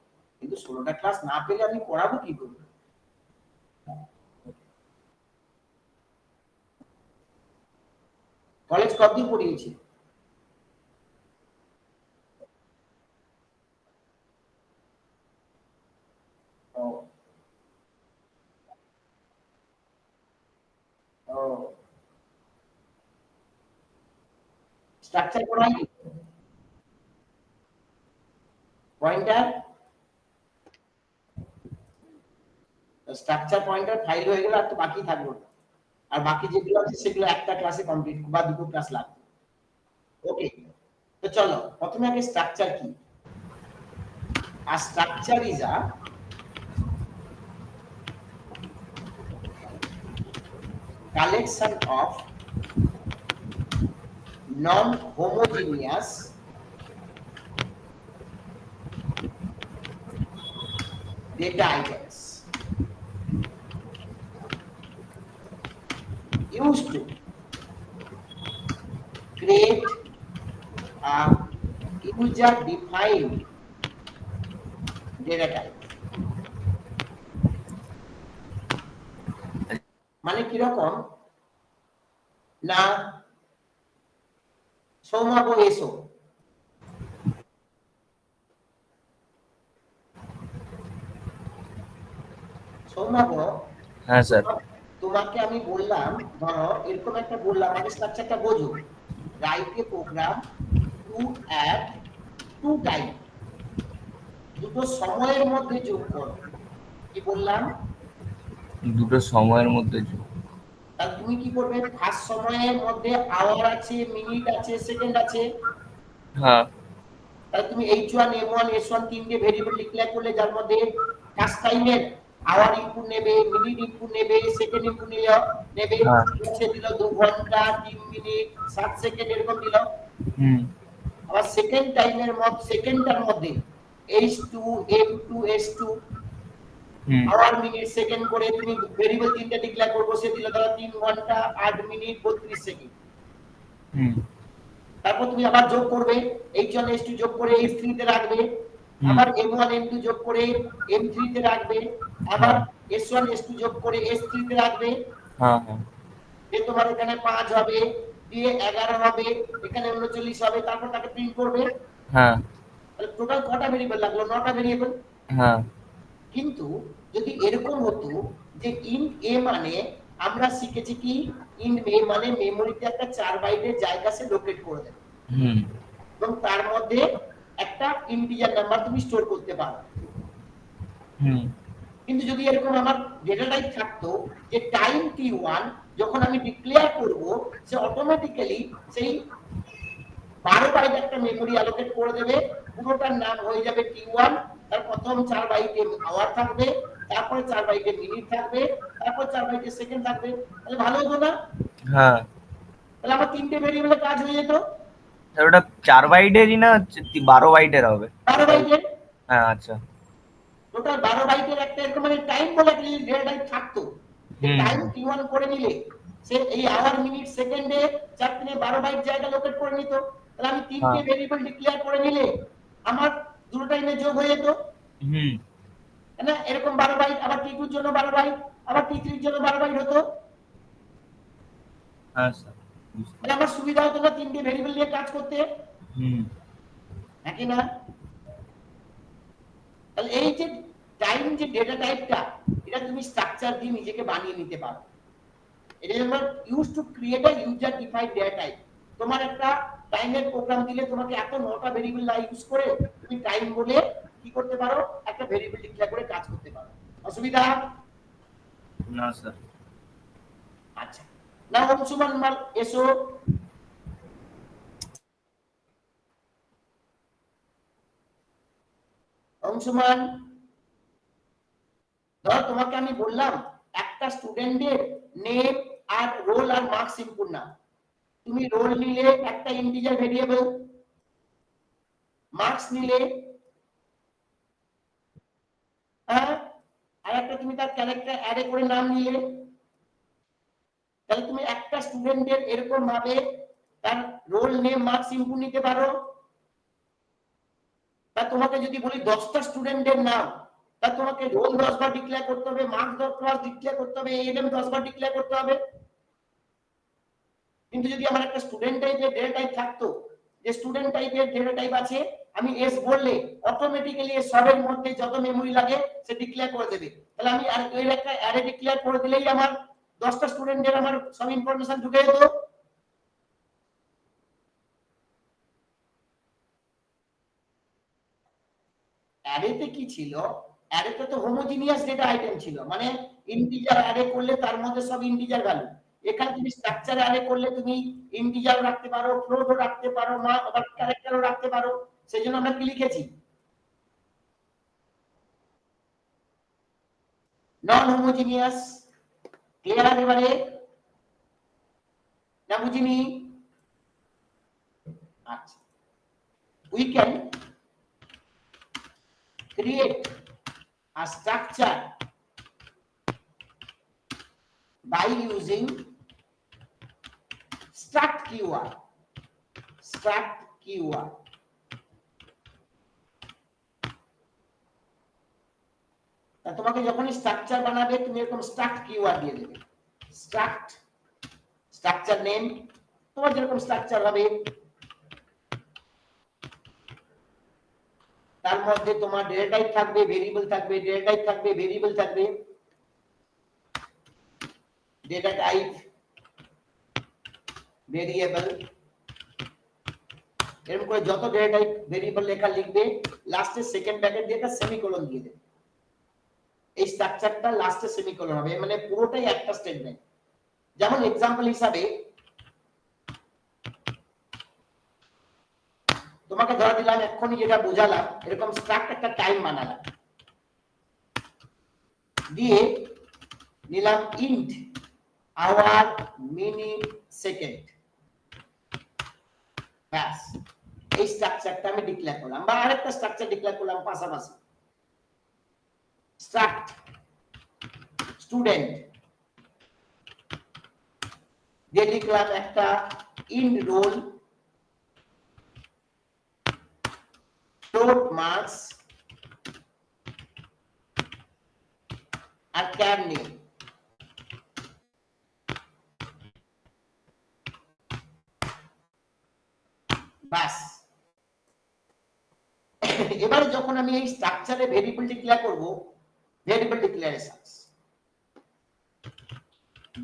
কিন্তু 16টা ক্লাস না পেলে আমি পড়াবো কি করে? কলেজ কতদিন পড়িয়েছি? ও ও, স্ট্রাকচার পড়াই, পয়েন্টার, স্ট্রাকচার পয়েন্টার ফাইল হয়ে গেল, আর তো বাকি থাকলো না। আর বাকি যেগুলো আছে সেগুলো একটা ক্লাসে কমপ্লিট বা দুটো ক্লাস লাগবে। ওকে, তো চলো প্রথমে আগে স্ট্রাকচার কি। আর structure is a collection of non-homogeneous data items used to create a user-defined data type. মানে কিরকম না, সৌমাগো এসো, সৌমাগো, হ্যাঁ স্যার। তোমাকে আমি বললাম ধরো এরকম একটা বললাম, আমি স্ট্রাকচারটা বোঝো, write a program to add two type দুটো সময়ের মধ্যে যোগ করো। কি বললাম? দুটো সময়ের মধ্যে যোগ। তাহলে তুমি কি করবে? ফার্স্ট সময়ের মধ্যে আওয়ার আছে, মিনিট আছে, সেকেন্ড আছে। হ্যাঁ তাহলে তুমি h1 m1 s1 তিনটে ভেরিয়েবল ডিক্লেয়ার করলে, যার মধ্যে ফার্স্ট টাইমের আওয়ার ইনপুট নেবে, মিনিট ইনপুট নেবে, সেকেন্ড ইনপুট নেবে, হ্যাঁ। সে দিল 2 ঘন্টা 3 মিনিট 60 সেকেন্ড এরকম দিল। হুম আবার সেকেন্ড টাইমের মধ্যে, সেকেন্ডটার মধ্যে h2 m2 s2 হুম আওয়ার মিনিট সেকেন্ড করে তুমি ভেরিয়েবল তিনটা ডিক্লেয়ার করবো, সে দিল ধরো 3 ঘন্টা 8 মিনিট 32 সেকেন্ড। হুম তারপর তুমি আবার যোগ করবে, h1 h2 যোগ করে h3 তে রাখবে, হুম। আবার m1 m2 যোগ করে m3 তে রাখবে, আবার s1 s2 যোগ করে s3 তে রাখবে। হ্যাঁ হ্যাঁ যে তোমার এখানে 5 হবে, দিয়ে 11 হবে, এখানে 39 হবে, তারপর তাকে প্রিন্ট করবে। হ্যাঁ তাহলে টোটাল কটা ভেরিয়েবল লাগলো? 9টা ভেরিয়েবল। হ্যাঁ কিন্তু যদি এরকম হতো যে ইন্ট a মানে, আমরা শিখেছি কি ইন্ট a মানে মেমোরিতে একটা 4 বাইটের জায়গা সে লোকেট করে দেবে হুম এবং তার মধ্যে একটা ইন্টিজার নাম্বার তুমি স্টোর করতে পারো। হুম কিন্তু যদি এরকম আমার ডেটা টাইপ থাকতো যে টাইম t1, যখন আমি ডিক্লেয়ার করব, সে অটোমেটিক্যালি সেই 12 বাইট একটা মেমরি অ্যালোকেট করে দেবে, পুরোটার নাম হয়ে যাবে t1, তার প্রথম 4 বাইটে আওয়ার থাকবে, তারপরে 4 বাইটে মিনিট থাকবে, তারপর 4 বাইটে সেকেন্ড থাকবে। তাহলে ভালো হতো না? হ্যাঁ। তাহলে আমার তিনটে ভেরিয়েবলে কাজ হয়ে যেত। তাহলে ওটা 4 বাইটেরই না 12 বাইটের হবে? 12 বাইটের, হ্যাঁ আচ্ছা। টোটাল 12 বাইটের একটা এরকম মানে টাইম বলে একটা ডেটা টাইপ থাকতো। হুম টাইম t1 করে নিলে সে এই আওয়ার মিনিট সেকেন্ডে 4 থেকে 12 বাইট জায়গা লোকেট করে নিত। তাহলে আমি তিনটে হ্যাঁ। ভেরিয়েবল ডিক্লেয়ার করে নিলে আমার দুটো টাইমে যোগ হয়ে যেত, হুম তাই না? এরকম 12 বাইট, আবার t2 এর জন্য 12 বাইট, আবার t3 এর জন্য 12 বাইট হতো। হ্যাঁ স্যার। তাহলে আমার সুবিধা হতো না তিনটে ভেরিয়েবল নিয়ে কাজ করতে, হুম নাকি না? তাহলে এই যে টাইম যে ডেটা টাইপটা, এটা তুমি স্ট্রাকচার দিয়ে নিজেকে বানিয়ে নিতে পারো। এটা আমরা use to create a user defined data type. তোমার একটা টাইমের প্রোগ্রাম দিলে তোমাকে এত 9টা ভেরিয়েবল না ইউজ করে তুমি টাইম বলে কি করতে পারো, একটা ভেরিয়েবল ডিক্লেয়ার করে কাজ করতে পারো। অসুবিধা? না স্যার। আচ্ছা, না অংশুমান মাল এসো। অংশুমান, ধর তোমাকে আমি বললাম একটা স্টুডেন্টের নেম আর রোল আর মার্কস ইনপুট না, তুমি রোল নিলে একটা ইন্টিজার ভেরিয়েবল, মার্কস নিলে হ্যাঁ, আর একটা তুমি তার ক্যারেক্টার অ্যারে করে নাম নিলে। তাহলে তুমি একটা স্টুডেন্টের এরকম ভাবে তার রোল নেম মার্কস ইনপুট নিতে পারো। তা তোমাকে যদি বলি 10টা স্টুডেন্টের নাম, তা তোমাকে রোল 10 বার ডিক্লেয়ার করতে হবে, মার্কস 10 বার ডিক্লেয়ার করতে হবে, এএনএম 10 বার ডিক্লেয়ার করতে হবে। কিন্তু যদি আমার একটা স্টুডেন্ট টাইপের ডেটা টাইপ থাকতো, যে স্টুডেন্ট টাইপের ডেটা টাইপ আছে, আমি এস বললে অটোমেটিক্যালি এর সবের মধ্যে যত মেমরি লাগে সে ডিক্লেয়ার করে দেবে। তাহলে আমি আর এর একটা অ্যারে ডিক্লেয়ার করে দিলেই আমার 10টা স্টুডেন্টের আমার সব ইনফরমেশন ঢুকে যেত। অ্যারেতে কি ছিল? অ্যারেতে তো হোমোজিনিয়াস ডেটা আইটেম ছিল, মানে ইন্টিজার অ্যারে করলে তার মধ্যে সব ইন্টিজার ভ্যালু। এখানে তুমি স্ট্রাকচার অ্যারে করলে তুমি ইন্টিজার রাখতে পারো, ফ্লোটও রাখতে পারো, আবার ক্যারেক্টারও রাখতে পারো। সেজন্য আমরা কি লিখেছি? Non homogeneous. ক্লিয়ার এবারে? না বুঝিনি? আচ্ছা, we can create a structure by using struct keyword. Struct keyword. তা তোমাকে যখন স্ট্রাকচার বানাবে তুমি এরকম struct keyword দিয়ে দেবে। struct structure name, তোমার যেরকম স্ট্রাকচার হবে তার মধ্যে তোমার ডেটা টাইপ থাকবে, ভেরিয়েবল থাকবে, ডেটা টাইপ থাকবে, ভেরিয়েবল থাকবে, ডেটা টাইপ, ভেরিয়েবল, এরকম করে যত ডেটা টাইপ ভেরিয়েবল লেখা লিখবে, লাস্টে সেকেন্ড ব্র্যাকেট দিয়ে একটা সেমিকোলন দিয়ে দেবে। এই স্ট্রাকচারটা লাস্টে সেমিকোলন হবে, মানে পুরোটাই একটা স্টেটমেন্ট। যেমন এক্সাম্পল হিসাবে তোমাকে ধরে দিলাম, এক্ষুনি যেটা বোঝালাম, এরকম স্ট্রাক্ট একটা টাইম বানালাম, দিয়ে নিলাম ইন্ট আওয়ার, মিনিট, সেকেন্ড, ব্যাস। এই স্ট্রাকচারটা আমি ডিক্লেয়ার করলাম, বা আরেকটা স্ট্রাকচার ডিক্লেয়ার করলাম পাশাপাশি, স্ট্রাক্ট স্টুডেন্ট, দিয়ে লিখলাম একটা ইন্ট রোল, ফ্লোট মার্কস আর ক্যার নেম। বাস। এবারে যখন আমি এই স্ট্রাকচারে ভেরিয়েবল ডিক্লেয়ার করব, ভেরিয়েবল ডিক্লারেশনস,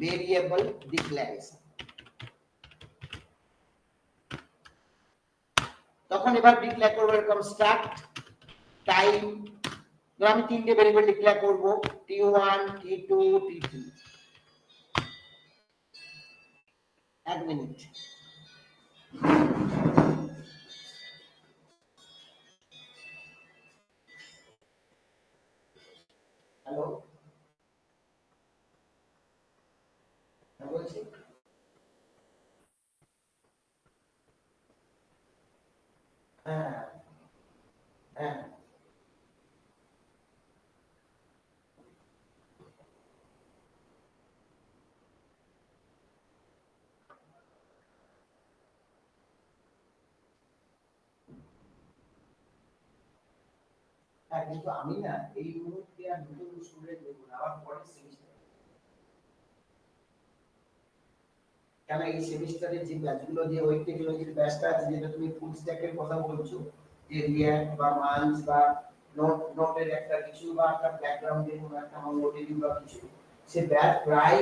ভেরিয়েবল ডিক্লারেশন, তখন এবার ডিক্লেয়ার করব এরকম স্ট্রাক্ট টাইম। ধর আমি তিনটে ভেরিয়েবল ডিক্লেয়ার করব, t1, t2, t3। এক মিনিট। হ্যালো, বলছি হ্যাঁ হ্যাঁ হ্যাঁ, কিন্তু আমি না এই মুহূর্তে আর নতুন স্টুডেন্ট দেবো না, আবার পরের সেমিস্টার। কেন এই সেমিস্টারের যে ব্যাচগুলো, যে ওই টেকনোলজির ব্যাচটা আছে, যেটা তুমি ফুল স্ট্যাকের কথা বলছো, যে রিঅ্যাক্ট বা মাঞ্চ বা নোটের একটা কিছু বা একটা ব্যাকগ্রাউন্ডের কোনো একটা মঙ্গোডিবি বা কিছু, সে ব্যাচ প্রায়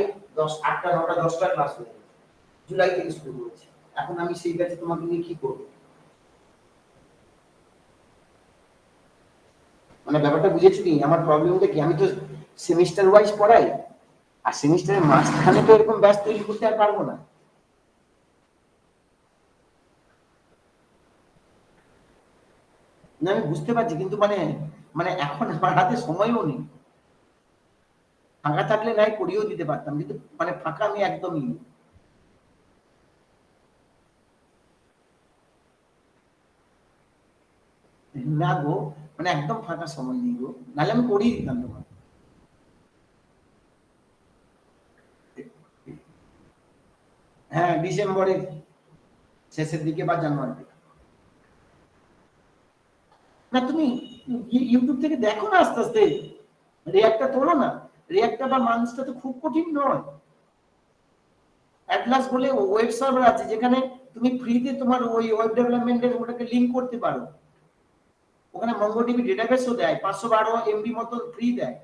8টা 9টা 10টা ক্লাস হয়ে গেছে, জুলাই থেকে শুরু হয়েছে। এখন আমি সেই ব্যাচে তোমাকে নিয়ে কি করব? মানে ব্যাপারটা বুঝেছো কি? আমার প্রবলেমটা কি, আমি তো সেমিস্টার ওয়াইজ পড়াই, আর সেমিস্টারের মাঝখানে তো এরকম ব্যাচ তৈরি করতে আর পারবো না। না আমি বুঝতে পারছি, কিন্তু মানে মানে এখন আমার হাতে সময়ও নেই। ফাঁকা থাকলে নাই করিয়েও দিতে পারতাম, কিন্তু মানে ফাঁকা আমি একদমই নেই। না গো, মানে একদম ফাঁকা সময় নেই গো, নাহলে আমি করিয়ে দিতাম তোমার। হ্যাঁ, ডিসেম্বরের শেষের দিকে বা জানুয়ারিতে। না তুমি ইউটিউব থেকে দেখো না, আস্তে আস্তে রিঅ্যাক্টটা তোলো না। রিঅ্যাক্টটা বা মাঞ্চটা তো খুব কঠিন নয়। অ্যাটলাস বলে ওয়েব সার্ভার আছে, যেখানে তুমি ফ্রিতে তোমার ওই ওয়েব ডেভেলপমেন্টের ওটাকে লিংক করতে পারো। ওখানে মঙ্গোডিবি ডেটাবেসও দেয়, 512 এমবি মতো ফ্রি দেয়।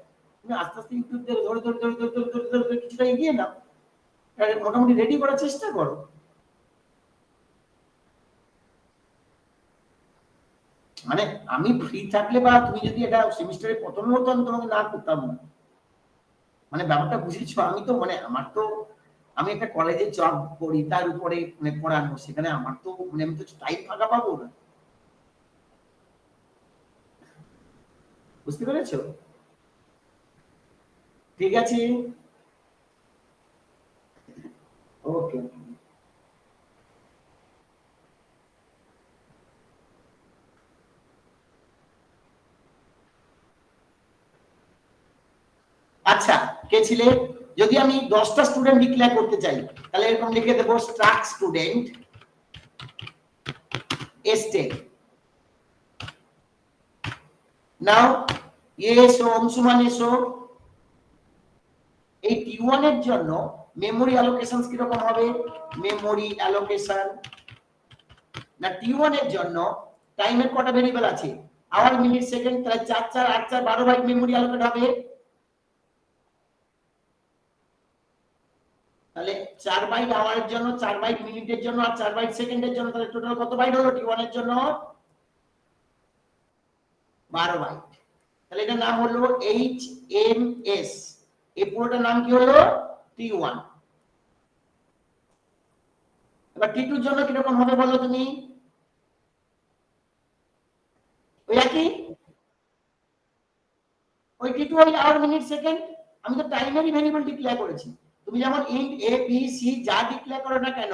তুমি আস্তে আস্তে ইউটিউব থেকে ধরে ধরে ধরে ধরে ধরে ধরে ধরে কিছুটা এগিয়ে নাও, মোটামুটি রেডি করার চেষ্টা করো। মানে আমি ফ্রি থাকলে বা তুমি যদি এটা সেমিস্টারে প্রথম হতো, আমি তোমাকে না করতাম না। মানে ব্যাপারটা বুঝেছো? আমি তো মানে আমার তো, আমি একটা কলেজে জব করি, তার উপরে মানে পড়ানো, সেখানে আমার তো মানে আমি তো টাইম ফাঁকা পাবো না। বুঝতে পেরেছো? ঠিক আছে, ওকে। আচ্ছা, কে ছিলে? যদি আমি 10টা স্টুডেন্ট ডিক্লেয়ার করতে চাই, তাহলে এরকম লিখে দেবো স্ট্রাক্ট স্টুডেন্ট স্টেট। নাও এসো অংশুমান এসো, এই টি1 এর জন্য মেমোরি অ্যালোকেশনস কি রকম হবে? মেমোরি অ্যালোকেশন না, টি1 এর জন্য টাইমের কটা ভেরিয়েবল আছে? আওয়ার, মিনিট, সেকেন্ড, তাহলে 4 4 8 4 12 বাইট মেমোরি অ্যালোকেট হবে। তাহলে 4 বাইট আওয়ারের জন্য, 4 বাইট মিনিটের জন্য আর 4 বাইট সেকেন্ডের জন্য, তাহলে টোটাল কত বাইট হলো টি1 এর জন্য? 12 বাইট। তাহলে এটার নাম হলো HMS, এই পুরোটার নাম কি হলো? T1। এবার T2 এর জন্য কি রকম হবে বলো তুমি? ওই একই, ওই T2 ওই আওয়ার মিনিট সেকেন্ড, আমি তো টাইমারি ভেরিয়েবল ডিক্লেয়ার করেছি। তুমি যেমন ইন্ট a b c যা ডিক্লেয়ার করো না কেন,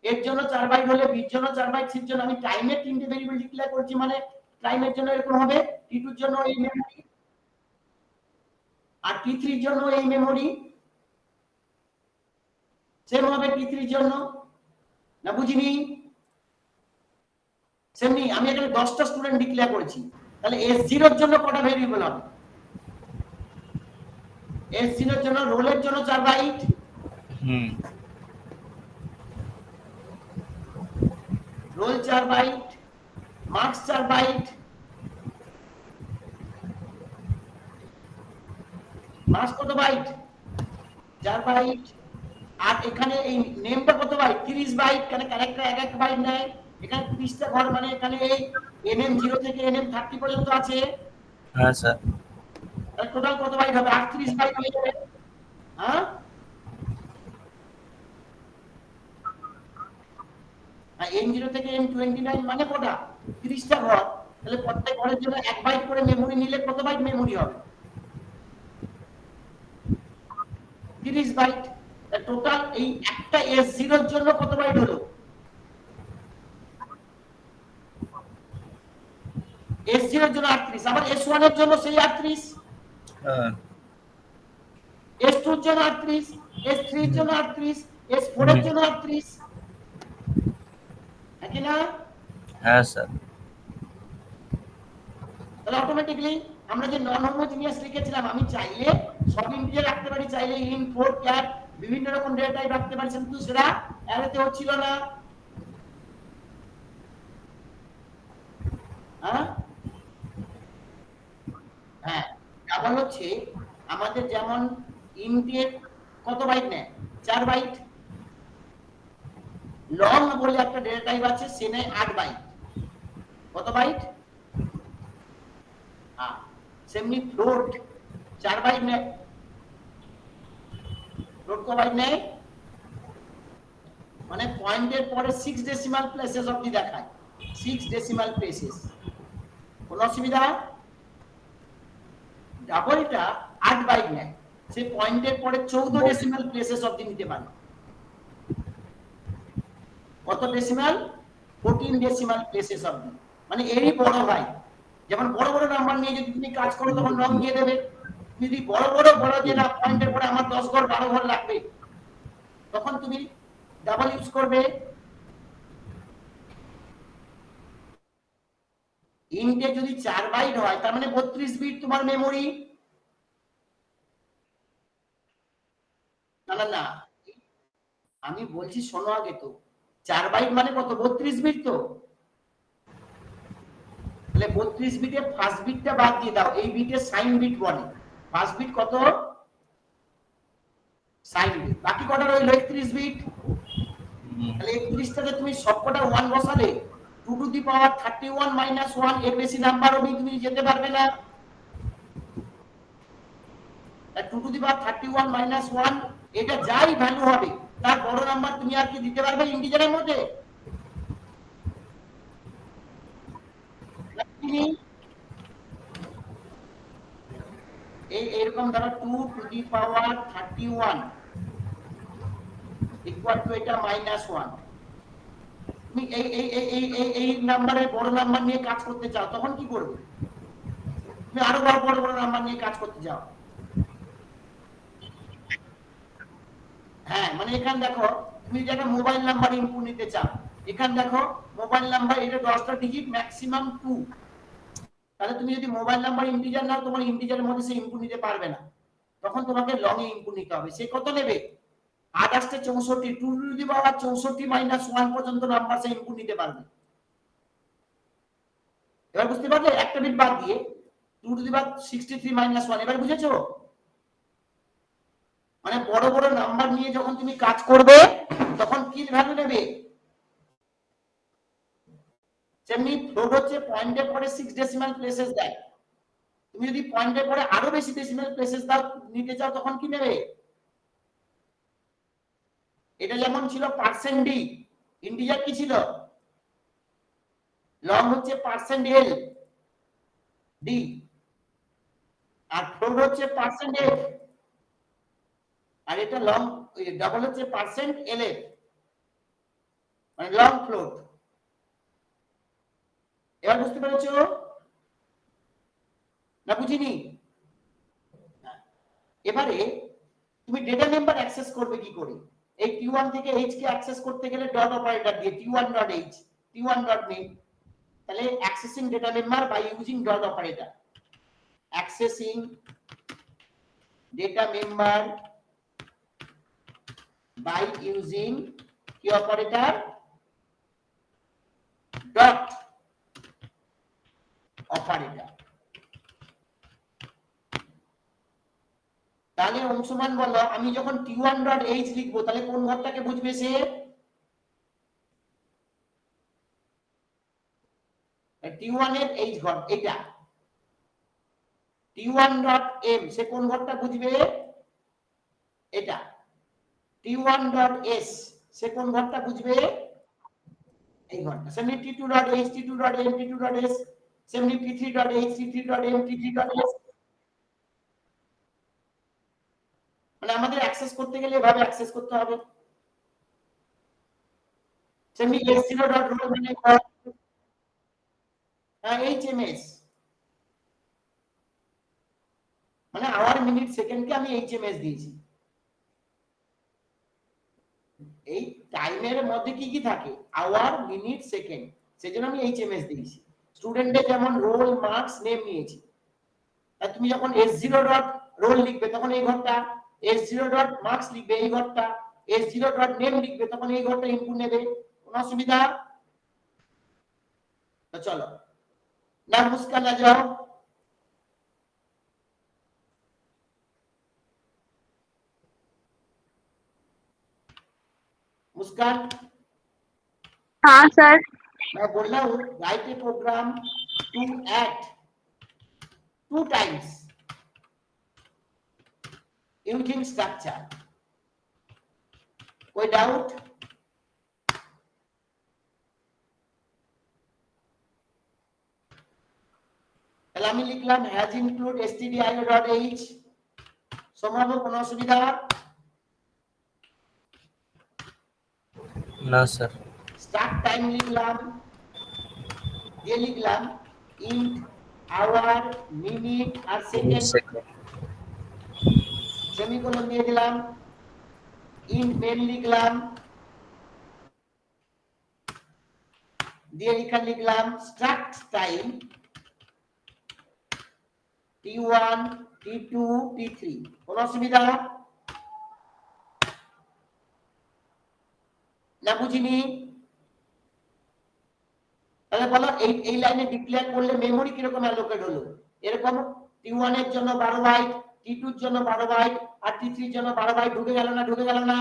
এর জন্য 4 বাইট হলে b এর জন্য 4 বাইট, c এর জন্য আমি টাইমের তিনটে ভেরিয়েবল ডিক্লেয়ার করছি, মানে টাইমের জন্য এরকম হবে, T2 এর জন্য এই মেমরি, আর T3 এর জন্য এই মেমরি, সেম হবে T3 এর জন্য। না বুঝিনি? সেমনি আমি এখানে 10টা স্টুডেন্ট ডিক্লেয়ার করেছি, তাহলে S0 এর জন্য কটা ভেরিয়েবল হবে? S0 এর জন্য রোলের জন্য 4 byte, roll 4 byte, marks 4 byte, marks কত বাইট? 4 বাইট, আর এখানে এই নেমটা কত বাইট? 30 বাইট, কারণ ক্যারেক্টার এক এক বাইট নেয়, এখানে 30টা ঘর, মানে এখানে এই NM 0 থেকে NM 30 পর্যন্ত আছে। হ্যাঁ স্যার। তাহলে টোটাল কত বাইট হবে? 38 বাইট হয়ে যাবে। হ্যাঁ, N0 থেকে N29 মানে কটা? 30টা ঘর। তাহলে প্রত্যেক ঘরের জন্য 1 বাইট করে মেমরি নিলে কত বাইট মেমরি হবে? 30 বাইট। টোটাল এই একটা S0 এর জন্য কত বাইট হলো? S0 এর জন্য 38, আবার S1 এর জন্য সেই 38, হ্যাঁ। S2 এর জন্য 38, S3 এর জন্য 38, S4 এর জন্য 38, নাকি না? হ্যাঁ স্যার। তাহলে অটোমেটিক্যালি আমরা যে নন হোমোজিনিয়াস লিখেছিলাম, আমি চাইলে সব ইন্টিজার রাখতে পারি, চাইলে ইন্ট, ফ্লোট, ক্যার বিভিন্ন রকম ডেটা টাইপ রাখতে পারি, কিন্তু সেটা অ্যারেতে হচ্ছিল না। হ্যাঁ, ডাবল হচ্ছে আমাদের যেমন ইন্টের কত বাইট নেয়? 4 বাইট। লং বলে একটা ডেটা টাইপ আছে, সে নেয় 8 বাইট। কত বাইট? সেমনি ফ্লোট 4 বাইট নেয়। ফ্লোট কত বাইট নেয়? মানে পয়েন্টের পরে 6 ডেসিমাল প্লেসেস অবধি দেখায়, 6 ডেসিমাল প্লেসেস। কোন অসুবিধা? ডাবলটা 8 বাইট নেয়, সে পয়েন্টের পরে 14 ডেসিমাল প্লেসেস অবধি নিতে পারে। কত ডেসিমাল? 14 ডেসিমাল প্লেসেস অবধি, মানে এরই বড় ভাই। যেমন বড় বড় নাম্বার নিয়ে যদি তুমি কাজ করো তখন লং দিয়ে দেবে, যদি বড় যে না পয়েন্টের পরে আমার 10 ঘর 12 ঘর লাগবে, তখন তুমি ডাবল ইউজ করবে। ইন্টে যদি 4 বাইট হয়, তার মানে 32 বিট তোমার মেমরি। না না না, আমি বলছি শোনো আগে তো, 4 বাইট মানে কত? 32 বিট তো। তাহলে 32 বিটে ফার্স্ট বিটটা বাদ দিয়ে দাও, এই বিটে সাইন বিট বলে। ফার্স্ট বিট কত? Sign bit. বাকি কটা রইল? 31 বিট। তাহলে 31টাতে তুমি সবকটা 1 বসালে 2 টু দি পাওয়ার 31 মাইনাস 1, এর বেশি নাম্বার অবধি তুমি যেতে পারবে না। 2 টু দি পাওয়ার 31 মাইনাস 1, এটা যাই ভ্যালু হবে তার বড় নাম্বার তুমি আর কি দিতে পারবে ইন্টিজারের মধ্যে? এরকম ধরো 2 to the power 31 equal to এটা মাইনাস 1। তুমি এই নাম্বারের বড় নাম্বার নিয়ে কাজ করতে চাও, তখন কি করবে? তুমি আরো বড় বড় নাম্বার নিয়ে কাজ করতে চাও। হ্যাঁ, মানে এখানে দেখো, তুমি যদি একটা মোবাইল নাম্বার ইনপুট নিতে চাও, এখানে দেখো মোবাইল নাম্বার এটা 10টা ডিজিট, ম্যাক্সিমাম 2। তাহলে তুমি যদি মোবাইল নাম্বার ইন্টিজার নাও, তোমার ইন্টিজারের মধ্যে সে ইনপুট নিতে পারবে না, তখন তোমাকে লং এ ইনপুট নিতে হবে। সে কত নেবে? 8 আসতে 64, 2 টু দি পাওয়ার 64 মাইনাস 1 পর্যন্ত নাম্বার সে ইনপুট নিতে পারবে। এবার বুঝতে পারলে? একটা বিট বাদ দিয়ে 2 টু দি পাওয়ার 63 মাইনাস 1। এবার বুঝেছো? মানে বড় বড় নাম্বার নিয়ে যখন তুমি কাজ করবে তখন কি ভ্যালু নেবে, যেমনি ফ্লোট হচ্ছে পয়েন্টের পরে 6 ডেসিমাল প্লেসেস দেয়, তুমি যদি পয়েন্টের পরে আরো বেশি ডেসিমাল প্লেসেস দাও নিতে চাও তখন কি নেবে, এটা যেমন ছিল পার্সেন্ট ডি, ইন্টিজার কি ছিল, লং হচ্ছে পার্সেন্ট এল ডি, আর ফ্লোট হচ্ছে পার্সেন্ট এফ, আর এটা লং ডাবল হচ্ছে পার্সেন্ট এল এফ, মানে লং ফ্লোট। এবার বুঝতে পেরেছো না বুঝিনি? এবারে তুমি ডেটা মেম্বার অ্যাক্সেস করবে কি করে, এই t1 থেকে h কে অ্যাক্সেস করতে গেলে ডট অপারেটর দিয়ে t1.h t1.name, তাহলে accessing data member by using dot operator, accessing data member by using কি অপারেটর, ডট অপারেটর। তাহলে অংশমান বলো, আমি যখন t1.h লিখবো তাহলে কোন ঘরটাকে বুঝবে সে, t1 এর h ঘর এটা, t1.m সে কোন ঘরটা বুঝবে এটা, t1.s সে কোন ঘরটা বুঝবে এই ঘরটা, সেমনি t2.h t2.m t2.s, সেমনি t3.h t3.m t3.s, মানে আমাদের অ্যাক্সেস করতে গেলে এভাবে অ্যাক্সেস করতে হবে। সেমনি s0.roll মানে hms, মানে আওয়ার মিনিট সেকেন্ডকে আমি hms দিয়েছি। এই টাইমের মধ্যে কি কি থাকে, আওয়ার মিনিট সেকেন্ড, সেজন্য আমি hms দিয়েছি। স্টুডেন্টদের যেমন রোল মার্কস নেম নিয়েছি, আর তুমি যখন s0.roll লিখবে তখন এই ঘরটা, s0.marks লিখবে এই ঘরটা, s0.name লিখবে তখন এই ঘরটা ইনপুট নেবে, কোনো অসুবিধা? তো চলো না মুস্কান না যাও, मुस्कान। हाँ सर। मैं बोल रहा हूँ write a program to add 2 times using structure, कोई डाउट? তাহলে আমি লিখলাম has include stdio.h, সমাবো কোনো অসুবিধা? না স্যার। স্টার্ট টাইম লিখলাম, দিয়ে লিখলাম int hour minute আর সেকেন্ড, সেমিকোলন দিয়ে দিলাম, int main লিখলাম, দিয়ে এখানে লিখলাম struct time t1 t2 t3, কোনো অসুবিধা না বুঝিনি? তাহলে বলো এই লাইনে ডিক্লেয়ার করলে মেমরি কিরকম অ্যালোকেট হলো, এরকম t1 এর জন্য 12 বাইট, t2 এর জন্য 12 বাইট আর t3 এর জন্য 12 বাইট, ঢুকে গেল না? ঢুকে গেল না?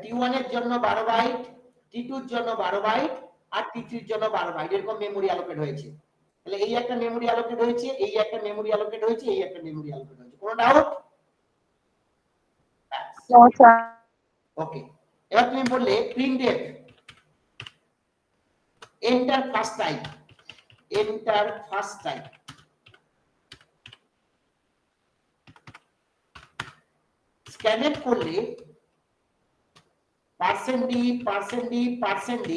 t1 এর জন্য 12 বাইট, t2 এর জন্য 12 বাইট আর t3 এর জন্য 12 বাইট, এরকম মেমরি অ্যালোকেট হয়েছে। তাহলে এই একটা মেমরি অ্যালোকেট হয়েছে, এই একটা মেমরি অ্যালোকেট হয়েছে, এই একটা মেমরি অ্যালোকেট হয়েছে, কোনো ডাউট? No sir. ওকে, এবার তুমি বললে printf enter first type, enter first type, scan করলে %d %d %d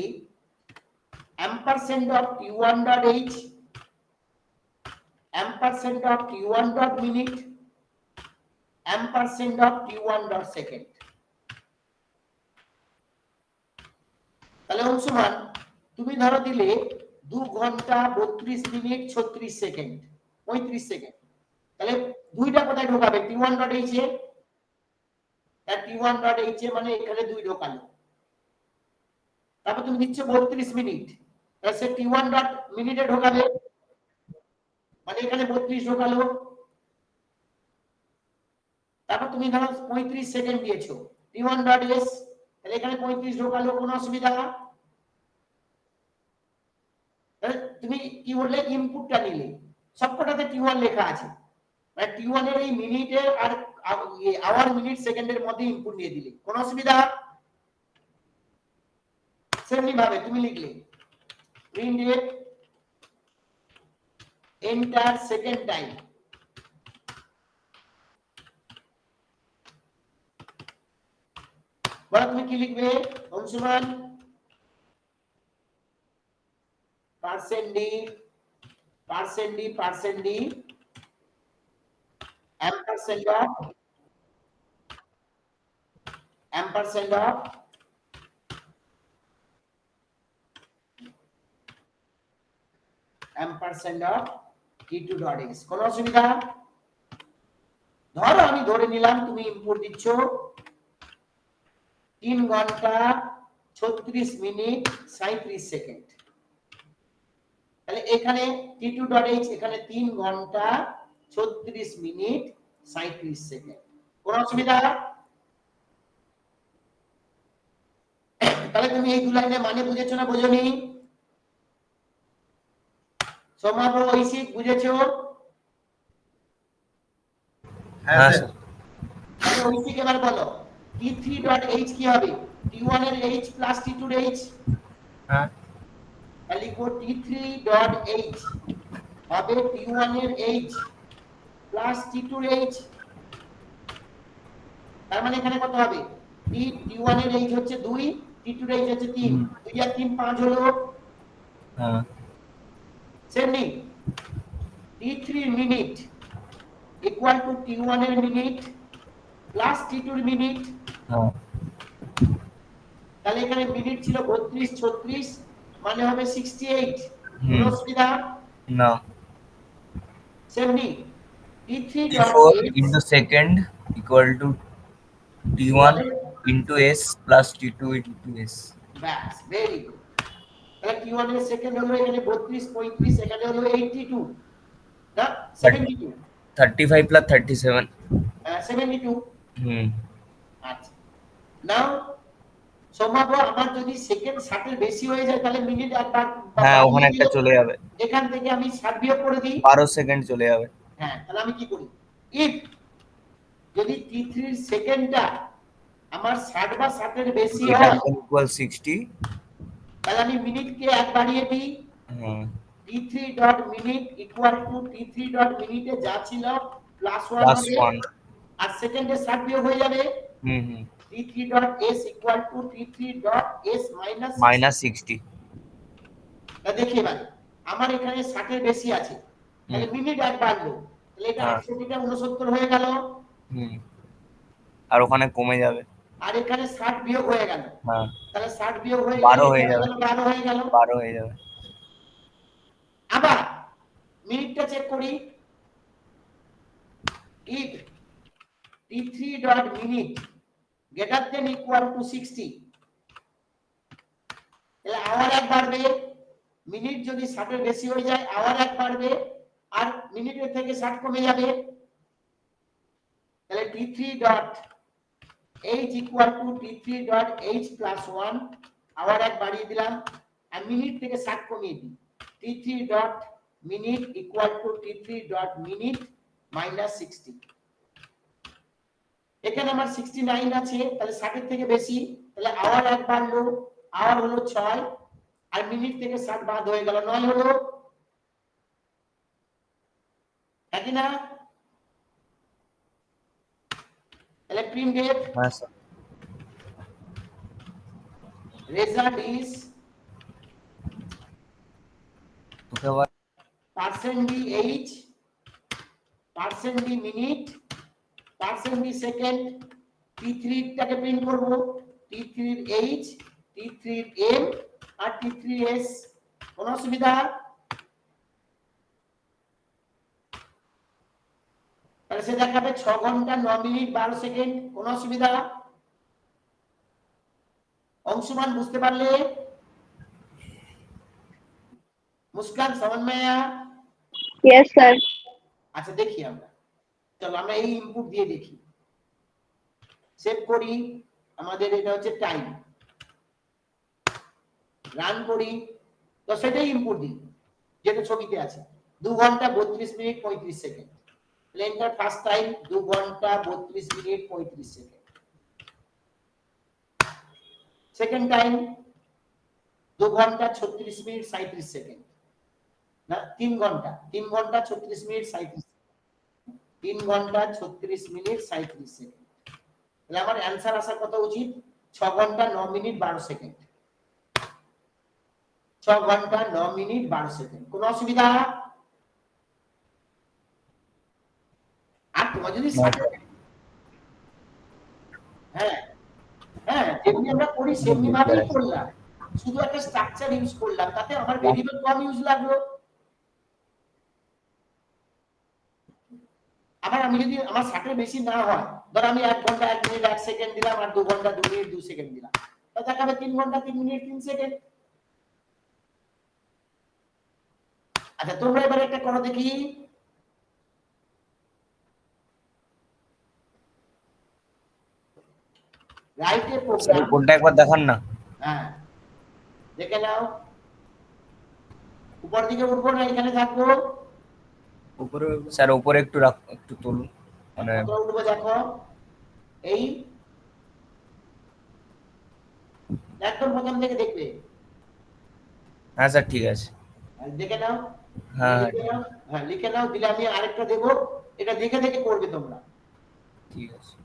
ampersand of t1.h ampersand of t1.minute ampersand of t1.second, তাহলে অংশমান তুমি ধরো দিলে 2 ঘন্টা 32 মিনিট 36 সেকেন্ড 35 সেকেন্ড, তাহলে দুইটা কোথায় ঢোকাবে, t1.h এ, তার t1.h এ মানে এখানে 2 ঢোকালো, তারপর তুমি দিচ্ছ 32 মিনিট, তাহলে সে t1.minute এ ঢোকাবে, মানে এখানে 32 ঢোকালো, তারপর তুমি ধরো 35 সেকেন্ড দিয়েছো t1.s, তাহলে এখানে 35 ঢোকালো, কোনো অসুবিধা? তাহলে তুমি কি বললে, ইনপুটটা নিলে সবকটাতে t1 লেখা আছে, মানে t1 এর এই মিনিটের আর আওয়ার মিনিট সেকেন্ডের মধ্যে ইনপুট দিয়ে দিলে, কোনো অসুবিধা? সেমনি ভাবে তুমি লিখলে print date enter second time, বলো তুমি কি লিখবে Angshuman? Percent D ampersand of t2.x, কোন অসুবিধা? ধরো আমি ধরে নিলাম তুমি ইনপুট দিচ্ছ 3 ঘন্টা 36 মিনিট 37 সেকেন্ড, তাহলে এখানে t2.h এখানে 3 ঘন্টা 36 মিনিট 37 সেকেন্ড, কোন অসুবিধা? তাহলে তুমি এই দু লাইনের মানে বুঝেছো না বোঝনি? সমাপ ঐশিক বুঝেছো? হ্যাঁ হ্যাঁ স্যার। স্যার। তাহলে ঐশিক এবার বলো t3.h কি হবে? t1 এর h প্লাস t2 এর h, হ্যাঁ তাহলে লিখো t3.h হবে t1 এর h প্লাস t2 এর h, তার মানে এখানে কত হবে? t1 এর h হচ্ছে 2, t2 এর h হচ্ছে 3, 2 আর 3 5 হলো। হ্যাঁ সেমনি t3 minute equal to t1 এর মিনিট প্লাস t2 এর মিনিট, হ্যাঁ তাহলে এখানে মিনিট ছিল 32 36 মানে হবে 68, হুম। কোনো অসুবিধা? না। সেমনি t3 t4 dot into second equal to t1 into s plus t2 into s. ব্যাস, ভেরি গুড। তাহলে t1 এর সেকেন্ড হলো এখানে 32 35, এখানে হলো 82 না 72, 35 plus 37. 72। হুম। আচ্ছা, নাও সম্ভাব্য আমার যদি সেকেন্ড 60 এর বেশি হয়ে যায় তাহলে মিনিট একবার হ্যাঁ ওখানে বাড়িয়ে একটা দিলে চলে যাবে, এখান থেকে আমি 60 বিয়োগ করে দিই। 12 সেকেন্ড চলে যাবে। হ্যাঁ, তাহলে আমি কি করি, ইফ যদি t3 এর সেকেন্ডটা আমার 60 বা 60 এর বেশি এটা হয় equal 60. তাহলে আমি মিনিটকে এক বাড়িয়ে দিই, হুম t3 dot minute equal to t3 dot মিনিটে যা ছিল প্লাস 1 plus হবে 1. আর সেকেন্ডে 60 বিয়োগ হয়ে যাবে, হুম হুম t3 dot s equal to t3 dot s minus 60। minus 60. তা দেখি এবার আমার এখানে 60 এর বেশি আছে, তাহলে মিনিট এক বাড়লো, তাহলে এটা হ্যাঁ 68 টা 69 হয়ে গেল, হুম আর ওখানে কমে যাবে। আর এখানে 60 বিয়োগ হয়ে গেল, হ্যাঁ তাহলে 60 বিয়োগ হয়ে 12 গেলে হয়ে যাবে। 12 হয়ে গেল। 12 হয়ে যাবে। আবার মিনিটটা চেক করি, if t3 dot minute greater than equal to 60 তাহলে আওয়ার এক বাড়বে, মিনিট যদি 60 এর বেশি হয়ে যায় আওয়ার এক বাড়বে আর মিনিটের থেকে 60 কমে যাবে, তাহলে t3 dot h equal to t3 dot h plus 1 hour এক বাড়িয়ে দিলাম আর মিনিট থেকে 60 কমিয়ে দিই, t3 dot minute equal to t3 dot minute minus 60, এখানে আমার 69 আছে তাহলে 60 এর থেকে বেশি, তাহলে আওয়ার এক বাড়লো, আওয়ার হলো 6 আর মিনিট থেকে 60 বাদ হয়ে গেল 9 হলো, একই না? তাহলে প্রিন্ট ডেট হ্যাঁ স্যার। রেজাল্ট ইজ তোকে আবার percent D H percent D minute percent D second, t3 টাকে প্রিন্ট করব, t3 এর h t3 এর m আর t3 s, কোন অসুবিধা? তাহলে সে দেখাবে 6 ঘন্টা 9 মিনিট 12 সেকেন্ড, কোন অসুবিধা? অংশমান বুঝতে পারলে? মুস্কান समझ में आया? Yes, sir. আচ্ছা দেখি আমরা, চলো আমরা এই ইনপুট দিয়ে দেখি, সেভ করি, আমাদের এটা হচ্ছে টাইম, রান করি, তো সেটাই ইনপুট দিই যেটা ছবিতে আছে, 2 ঘন্টা 32 minute 35 second. Enter first time 2 ঘন্টা 32 মিনিট 35 সেকেন্ড। সেকেন্ড টাইম 2 ঘন্টা 36 মিনিট 37 সেকেন্ড, না 3 ঘন্টা 36 মিনিট 37, 3 ঘন্টা 36 মিনিট 37 সেকেন্ড। তাহলে আমার অ্যানসার আসার কত উচিত? 6 ঘন্টা 9 মিনিট 12 সেকেন্ড। 6 ঘন্টা 9 মিনিট 12 সেকেন্ড। কোনো অসুবিধা? আর তোমার যদি হ্যাঁ হ্যাঁ যেমনি আমরা করি সেমনি ভাবেই করলাম, শুধু একটা স্ট্রাকচার ইউজ করলাম, তাতে আমার ভেরিয়েবল কম ইউজ লাগলো। আবার আমি যদি আমার 60 এর বেশি না হয়, ধর আমি 1 ঘন্টা 1 মিনিট 1 সেকেন্ড দিলাম আর 2 ঘন্টা 2 মিনিট 2 সেকেন্ড দিলাম, তাহলে দেখাবে 3 ঘন্টা 3 মিনিট 3 সেকেন্ড। আচ্ছা তোমরা এবারে একটা করো দেখি, রাইট এ প্রোগ্রাম, কোনটা একবার দেখান না। হ্যাঁ দেখে নাও, উপর দিকে উঠবো না এখানে থাকবো? উপরে স্যার, উপরে একটু একটু তুলুন, মানে কতটা উঠবো দেখো, এই একদম প্রথম থেকে দেখবে। হ্যাঁ স্যার ঠিক আছে। দেখে নাও, হ্যাঁ লিখে নাও, হ্যাঁ লিখে নাও, দিলে আমি আরেকটা দেবো, এটা দেখে দেখে করবে তোমরা। ঠিক আছে,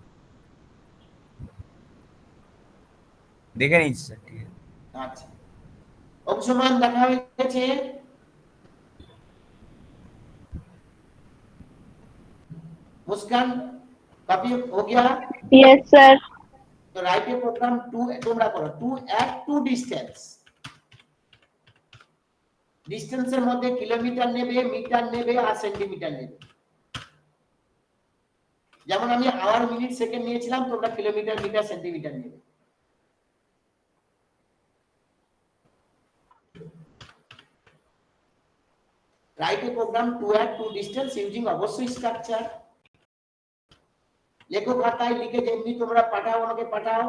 দেখে নিচ্ছি স্যার, ঠিক আছে। আচ্ছা অংশমান দেখা হয়ে গেছে, मुस्कान कॉपी हो गया? Yes, sir. तो राइट ए प्रोग्राम टू তোমরা করো, টু এট টু ডিসটেন্স, ডিসটেন্সের মধ্যে কিলোমিটার নেবে, মিটার নেবে আর সেন্টিমিটার নেবে। যেমন আমি আওয়ার মিনিট সেকেন্ড নিয়েছিলাম, তোমরা কিলোমিটার মিটার সেন্টিমিটার নেবে। Write a program to add two distance using অবশ্যই স্ট্রাকচার। লেখো খাতায় লিখে যেমনি তোমরা পাঠাও, আমাকে পাঠাও।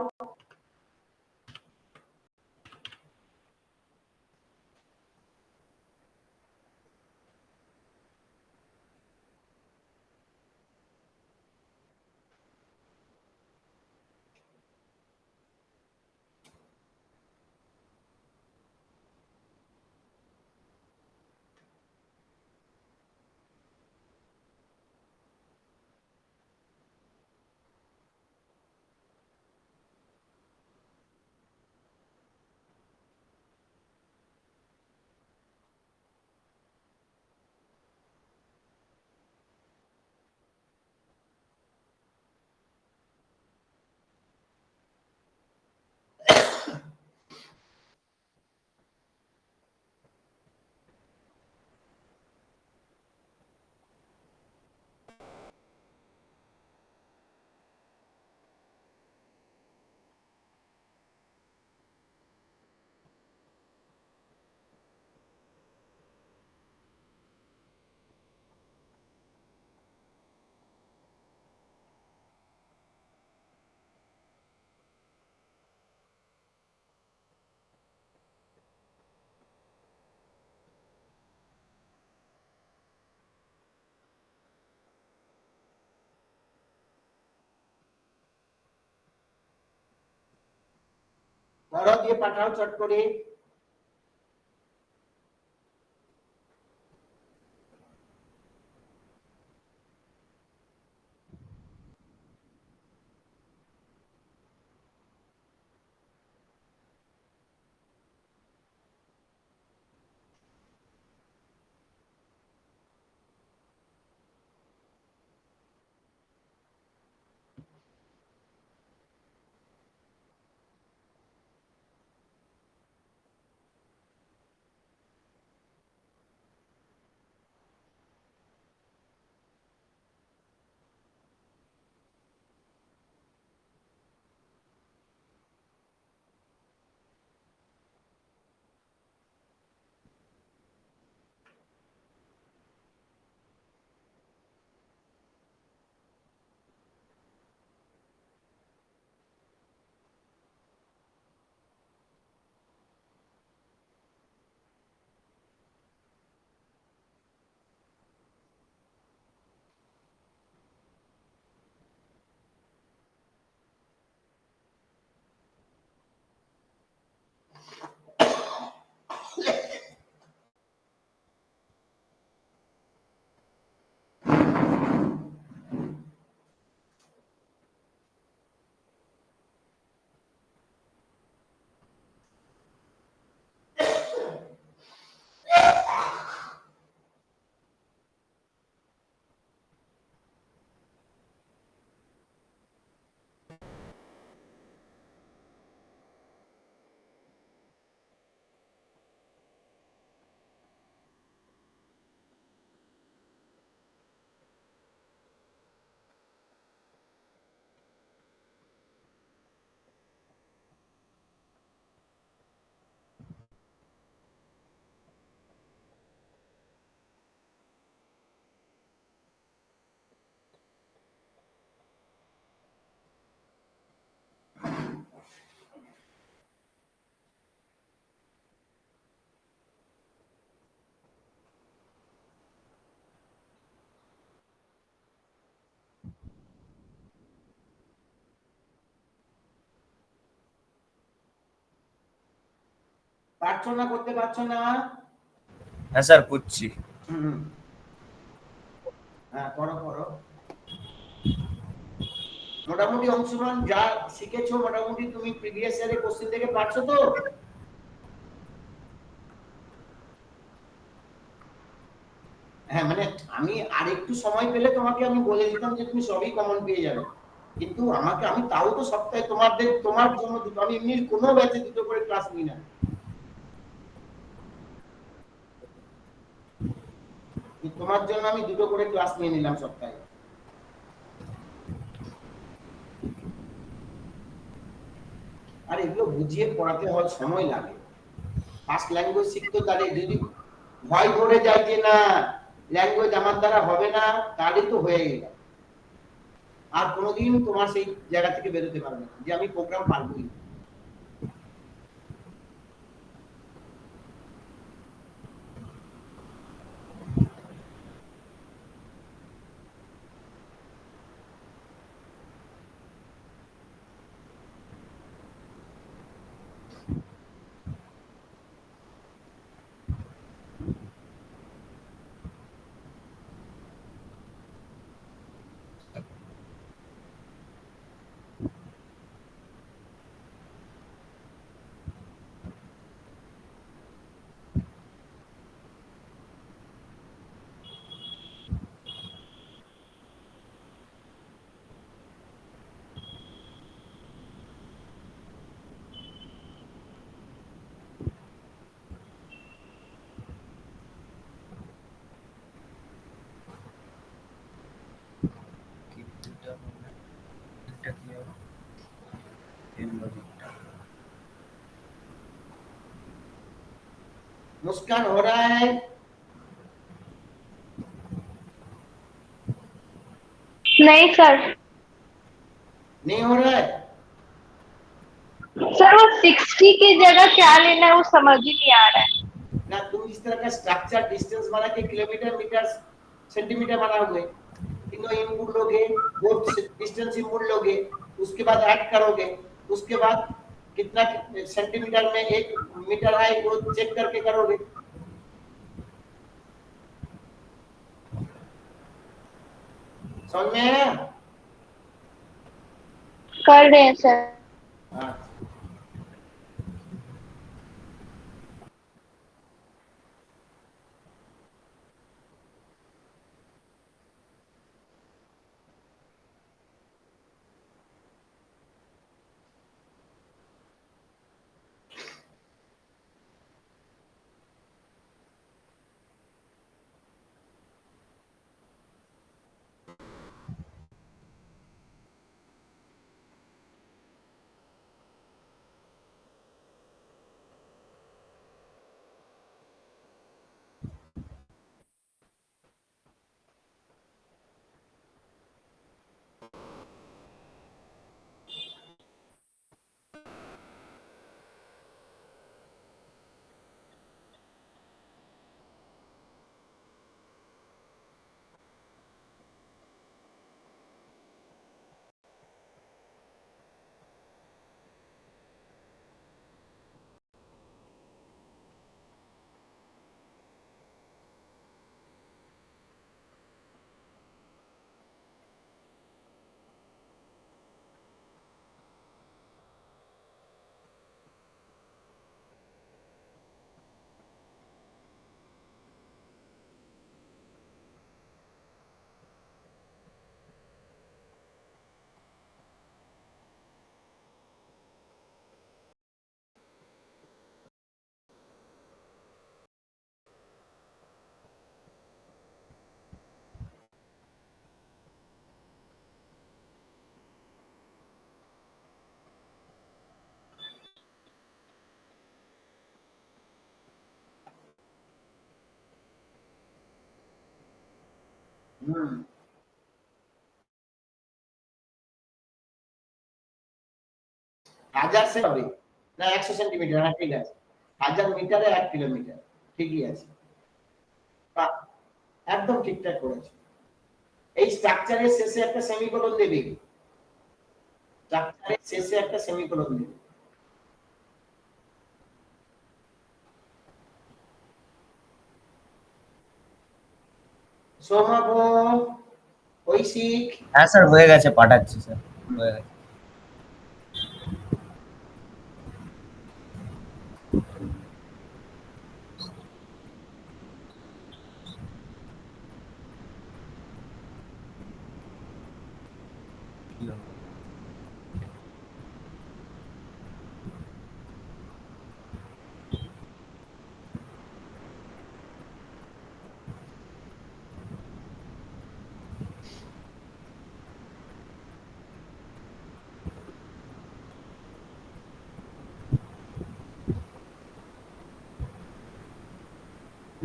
বড় দিয়ে পাঠাও চট করে। পারছো না, করতে পারছো না? হ্যাঁ স্যার করছি। হুম, হ্যাঁ করো করো। মোটামুটি অংশগ্রহণ যা শিখেছো মোটামুটি তুমি প্রিভিয়াস ইয়ারে কোশ্চেন থেকে পারছো তো? হ্যাঁ মানে আমি আরেকটু সময় পেলে তোমাকে আমি বলে দিতাম যে তুমি সবই কমন পেয়ে যাবে, কিন্তু আমি তাও তো সপ্তাহে তোমার জন্য দুটো, আমি এমনি কোনো ব্যাচে দুটো করে ক্লাস নিই না, তোমার জন্য আমি দুটো করে ক্লাস নিয়ে নিলাম সপ্তাহে। আর এগুলো বুঝিয়ে পড়াতে হয়, সময় লাগে। ফার্স্ট ল্যাঙ্গুয়েজ শিখতে তাহলে যদি ভয় ধরে যায় যে না ল্যাঙ্গুয়েজ আমার দ্বারা হবে না, তাহলে তো হয়ে গেল, আর কোনোদিন তোমার সেই জায়গা থেকে বেরোতে পারবে না যে আমি প্রোগ্রাম পারবোই। मुस्कान हो रहा है? नहीं सर। नहीं हो रहा है? सर वो 60 की जगह क्या लेना है वो समझ ही नहीं आ रहा है। ना तुम इस तरह का स्ट्रक्चर डिस्टेंस बना के किलोमीटर मीटर सेंटीमीटर बनाओगे, तीनों इनपुट लोगे, वो डिस्टेंस इनपुट लोगे, उसके बाद ऐड करोगे, उसके बाद कितना सेंटीमीटर में 1 मीटर है वो चेक करके करोगे। समझ में आया? कर रहे हैं सर। हाँ। হাজার সে হবে না 100 সেন্টিমিটার, হ্যাঁ ঠিক আছে, 1000 মিটারে 1 কিলোমিটার, ঠিকই আছে, একদম ঠিকঠাক করেছে। এই স্ট্রাকচারের শেষে একটা সেমিকোলন দেবে, স্ট্রাকচারের শেষে একটা সেমিকোলন দেবে। সোমাব, ঐশিক, হ্যাঁ স্যার হয়ে গেছে, পাঠাচ্ছি স্যার, হয়ে গেছে।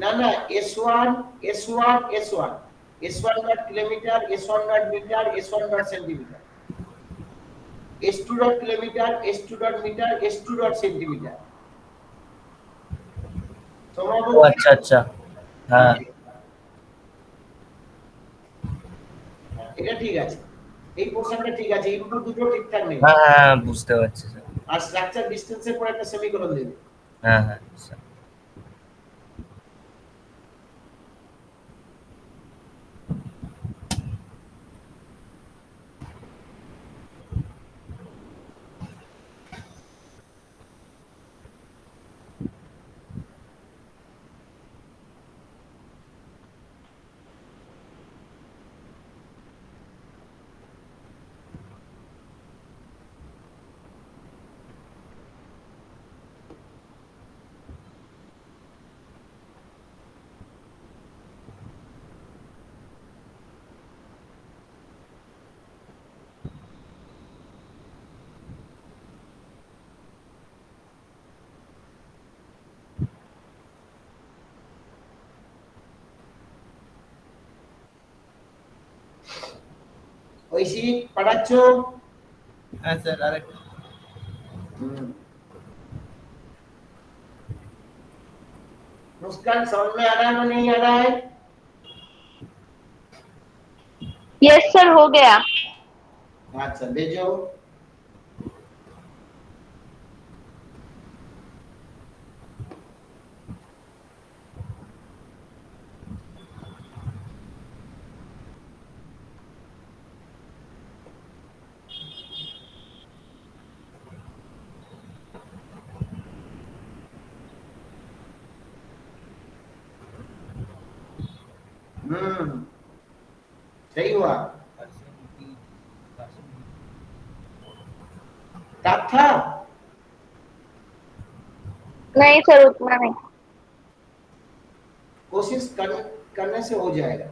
না না, S1 S1 S1 S1 dot kilometre, S1 dot metre, S1 dot centimetre, S2 dot kilometre, S2 dot metre, S2 dot centimetre. সোমাব, ও আচ্ছা আচ্ছা, হ্যাঁ এটা ঠিক আছে, এই পোর্শনটা ঠিক আছে, ইনপুট দুটো ঠিকঠাক নেই। হ্যাঁ হ্যাঁ বুঝতে পারছি স্যার। আর স্ট্রাকচার ডিসটেন্সের পর একটা সেমিকোলন দেবে। হ্যাঁ হ্যাঁ স্যার। ঐশিক পাঠাচ্ছো? হ্যাঁ স্যার আরেকটা। मुस्कान समझ में आ रहा है या नहीं आ रहा है? यस सर हो गया। अच्छा भेजो। सही हुआ। टफ था? नहीं सर उतना नहीं। कोशिश करने से हो जाएगा।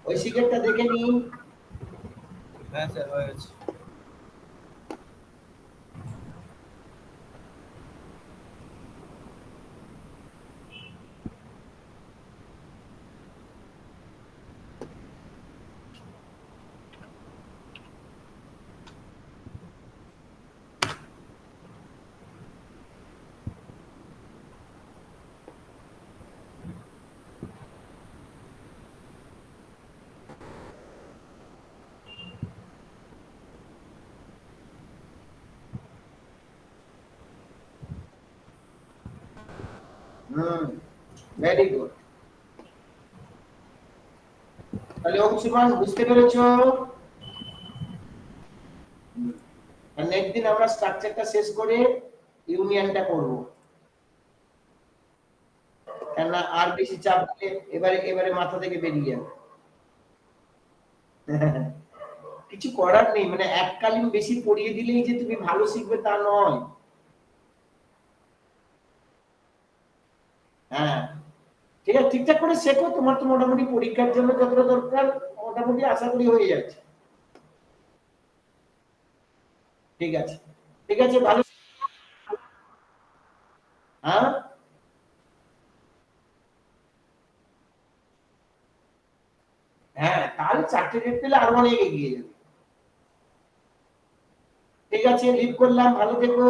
ওই সিগারেটটা দেখে নিন। হ্যাঁ স্যার হয়ে গেছে। Very good. তাহলে অংশুমান বুঝতে পেরেছো? আর নেক্সট দিন আমরা স্ট্রাকচারটা শেষ করে ইউনিয়নটা করব। কেন আর বেশি চাপ দিলে এবারে মাথা থেকে বেরিয়ে যাবে। কিছু করার নেই, মানে এককালীন বেশি পড়িয়ে দিলেই যে তুমি ভালো শিখবে তা নয়। হ্যাঁ ঠিক আছে, ঠিকঠাক করে শেখো, তোমার তো মোটামুটি পরীক্ষার জন্য যতটা দরকার মোটামুটি আশা করি হয়ে যাচ্ছে। ঠিক আছে ঠিক আছে, ভালো। হ্যাঁ হ্যাঁ, তাহলে 4টে ডেট পেলে আরো অনেক এগিয়ে যাবে। ঠিক আছে, লিভ করলাম, ভালো থেকো।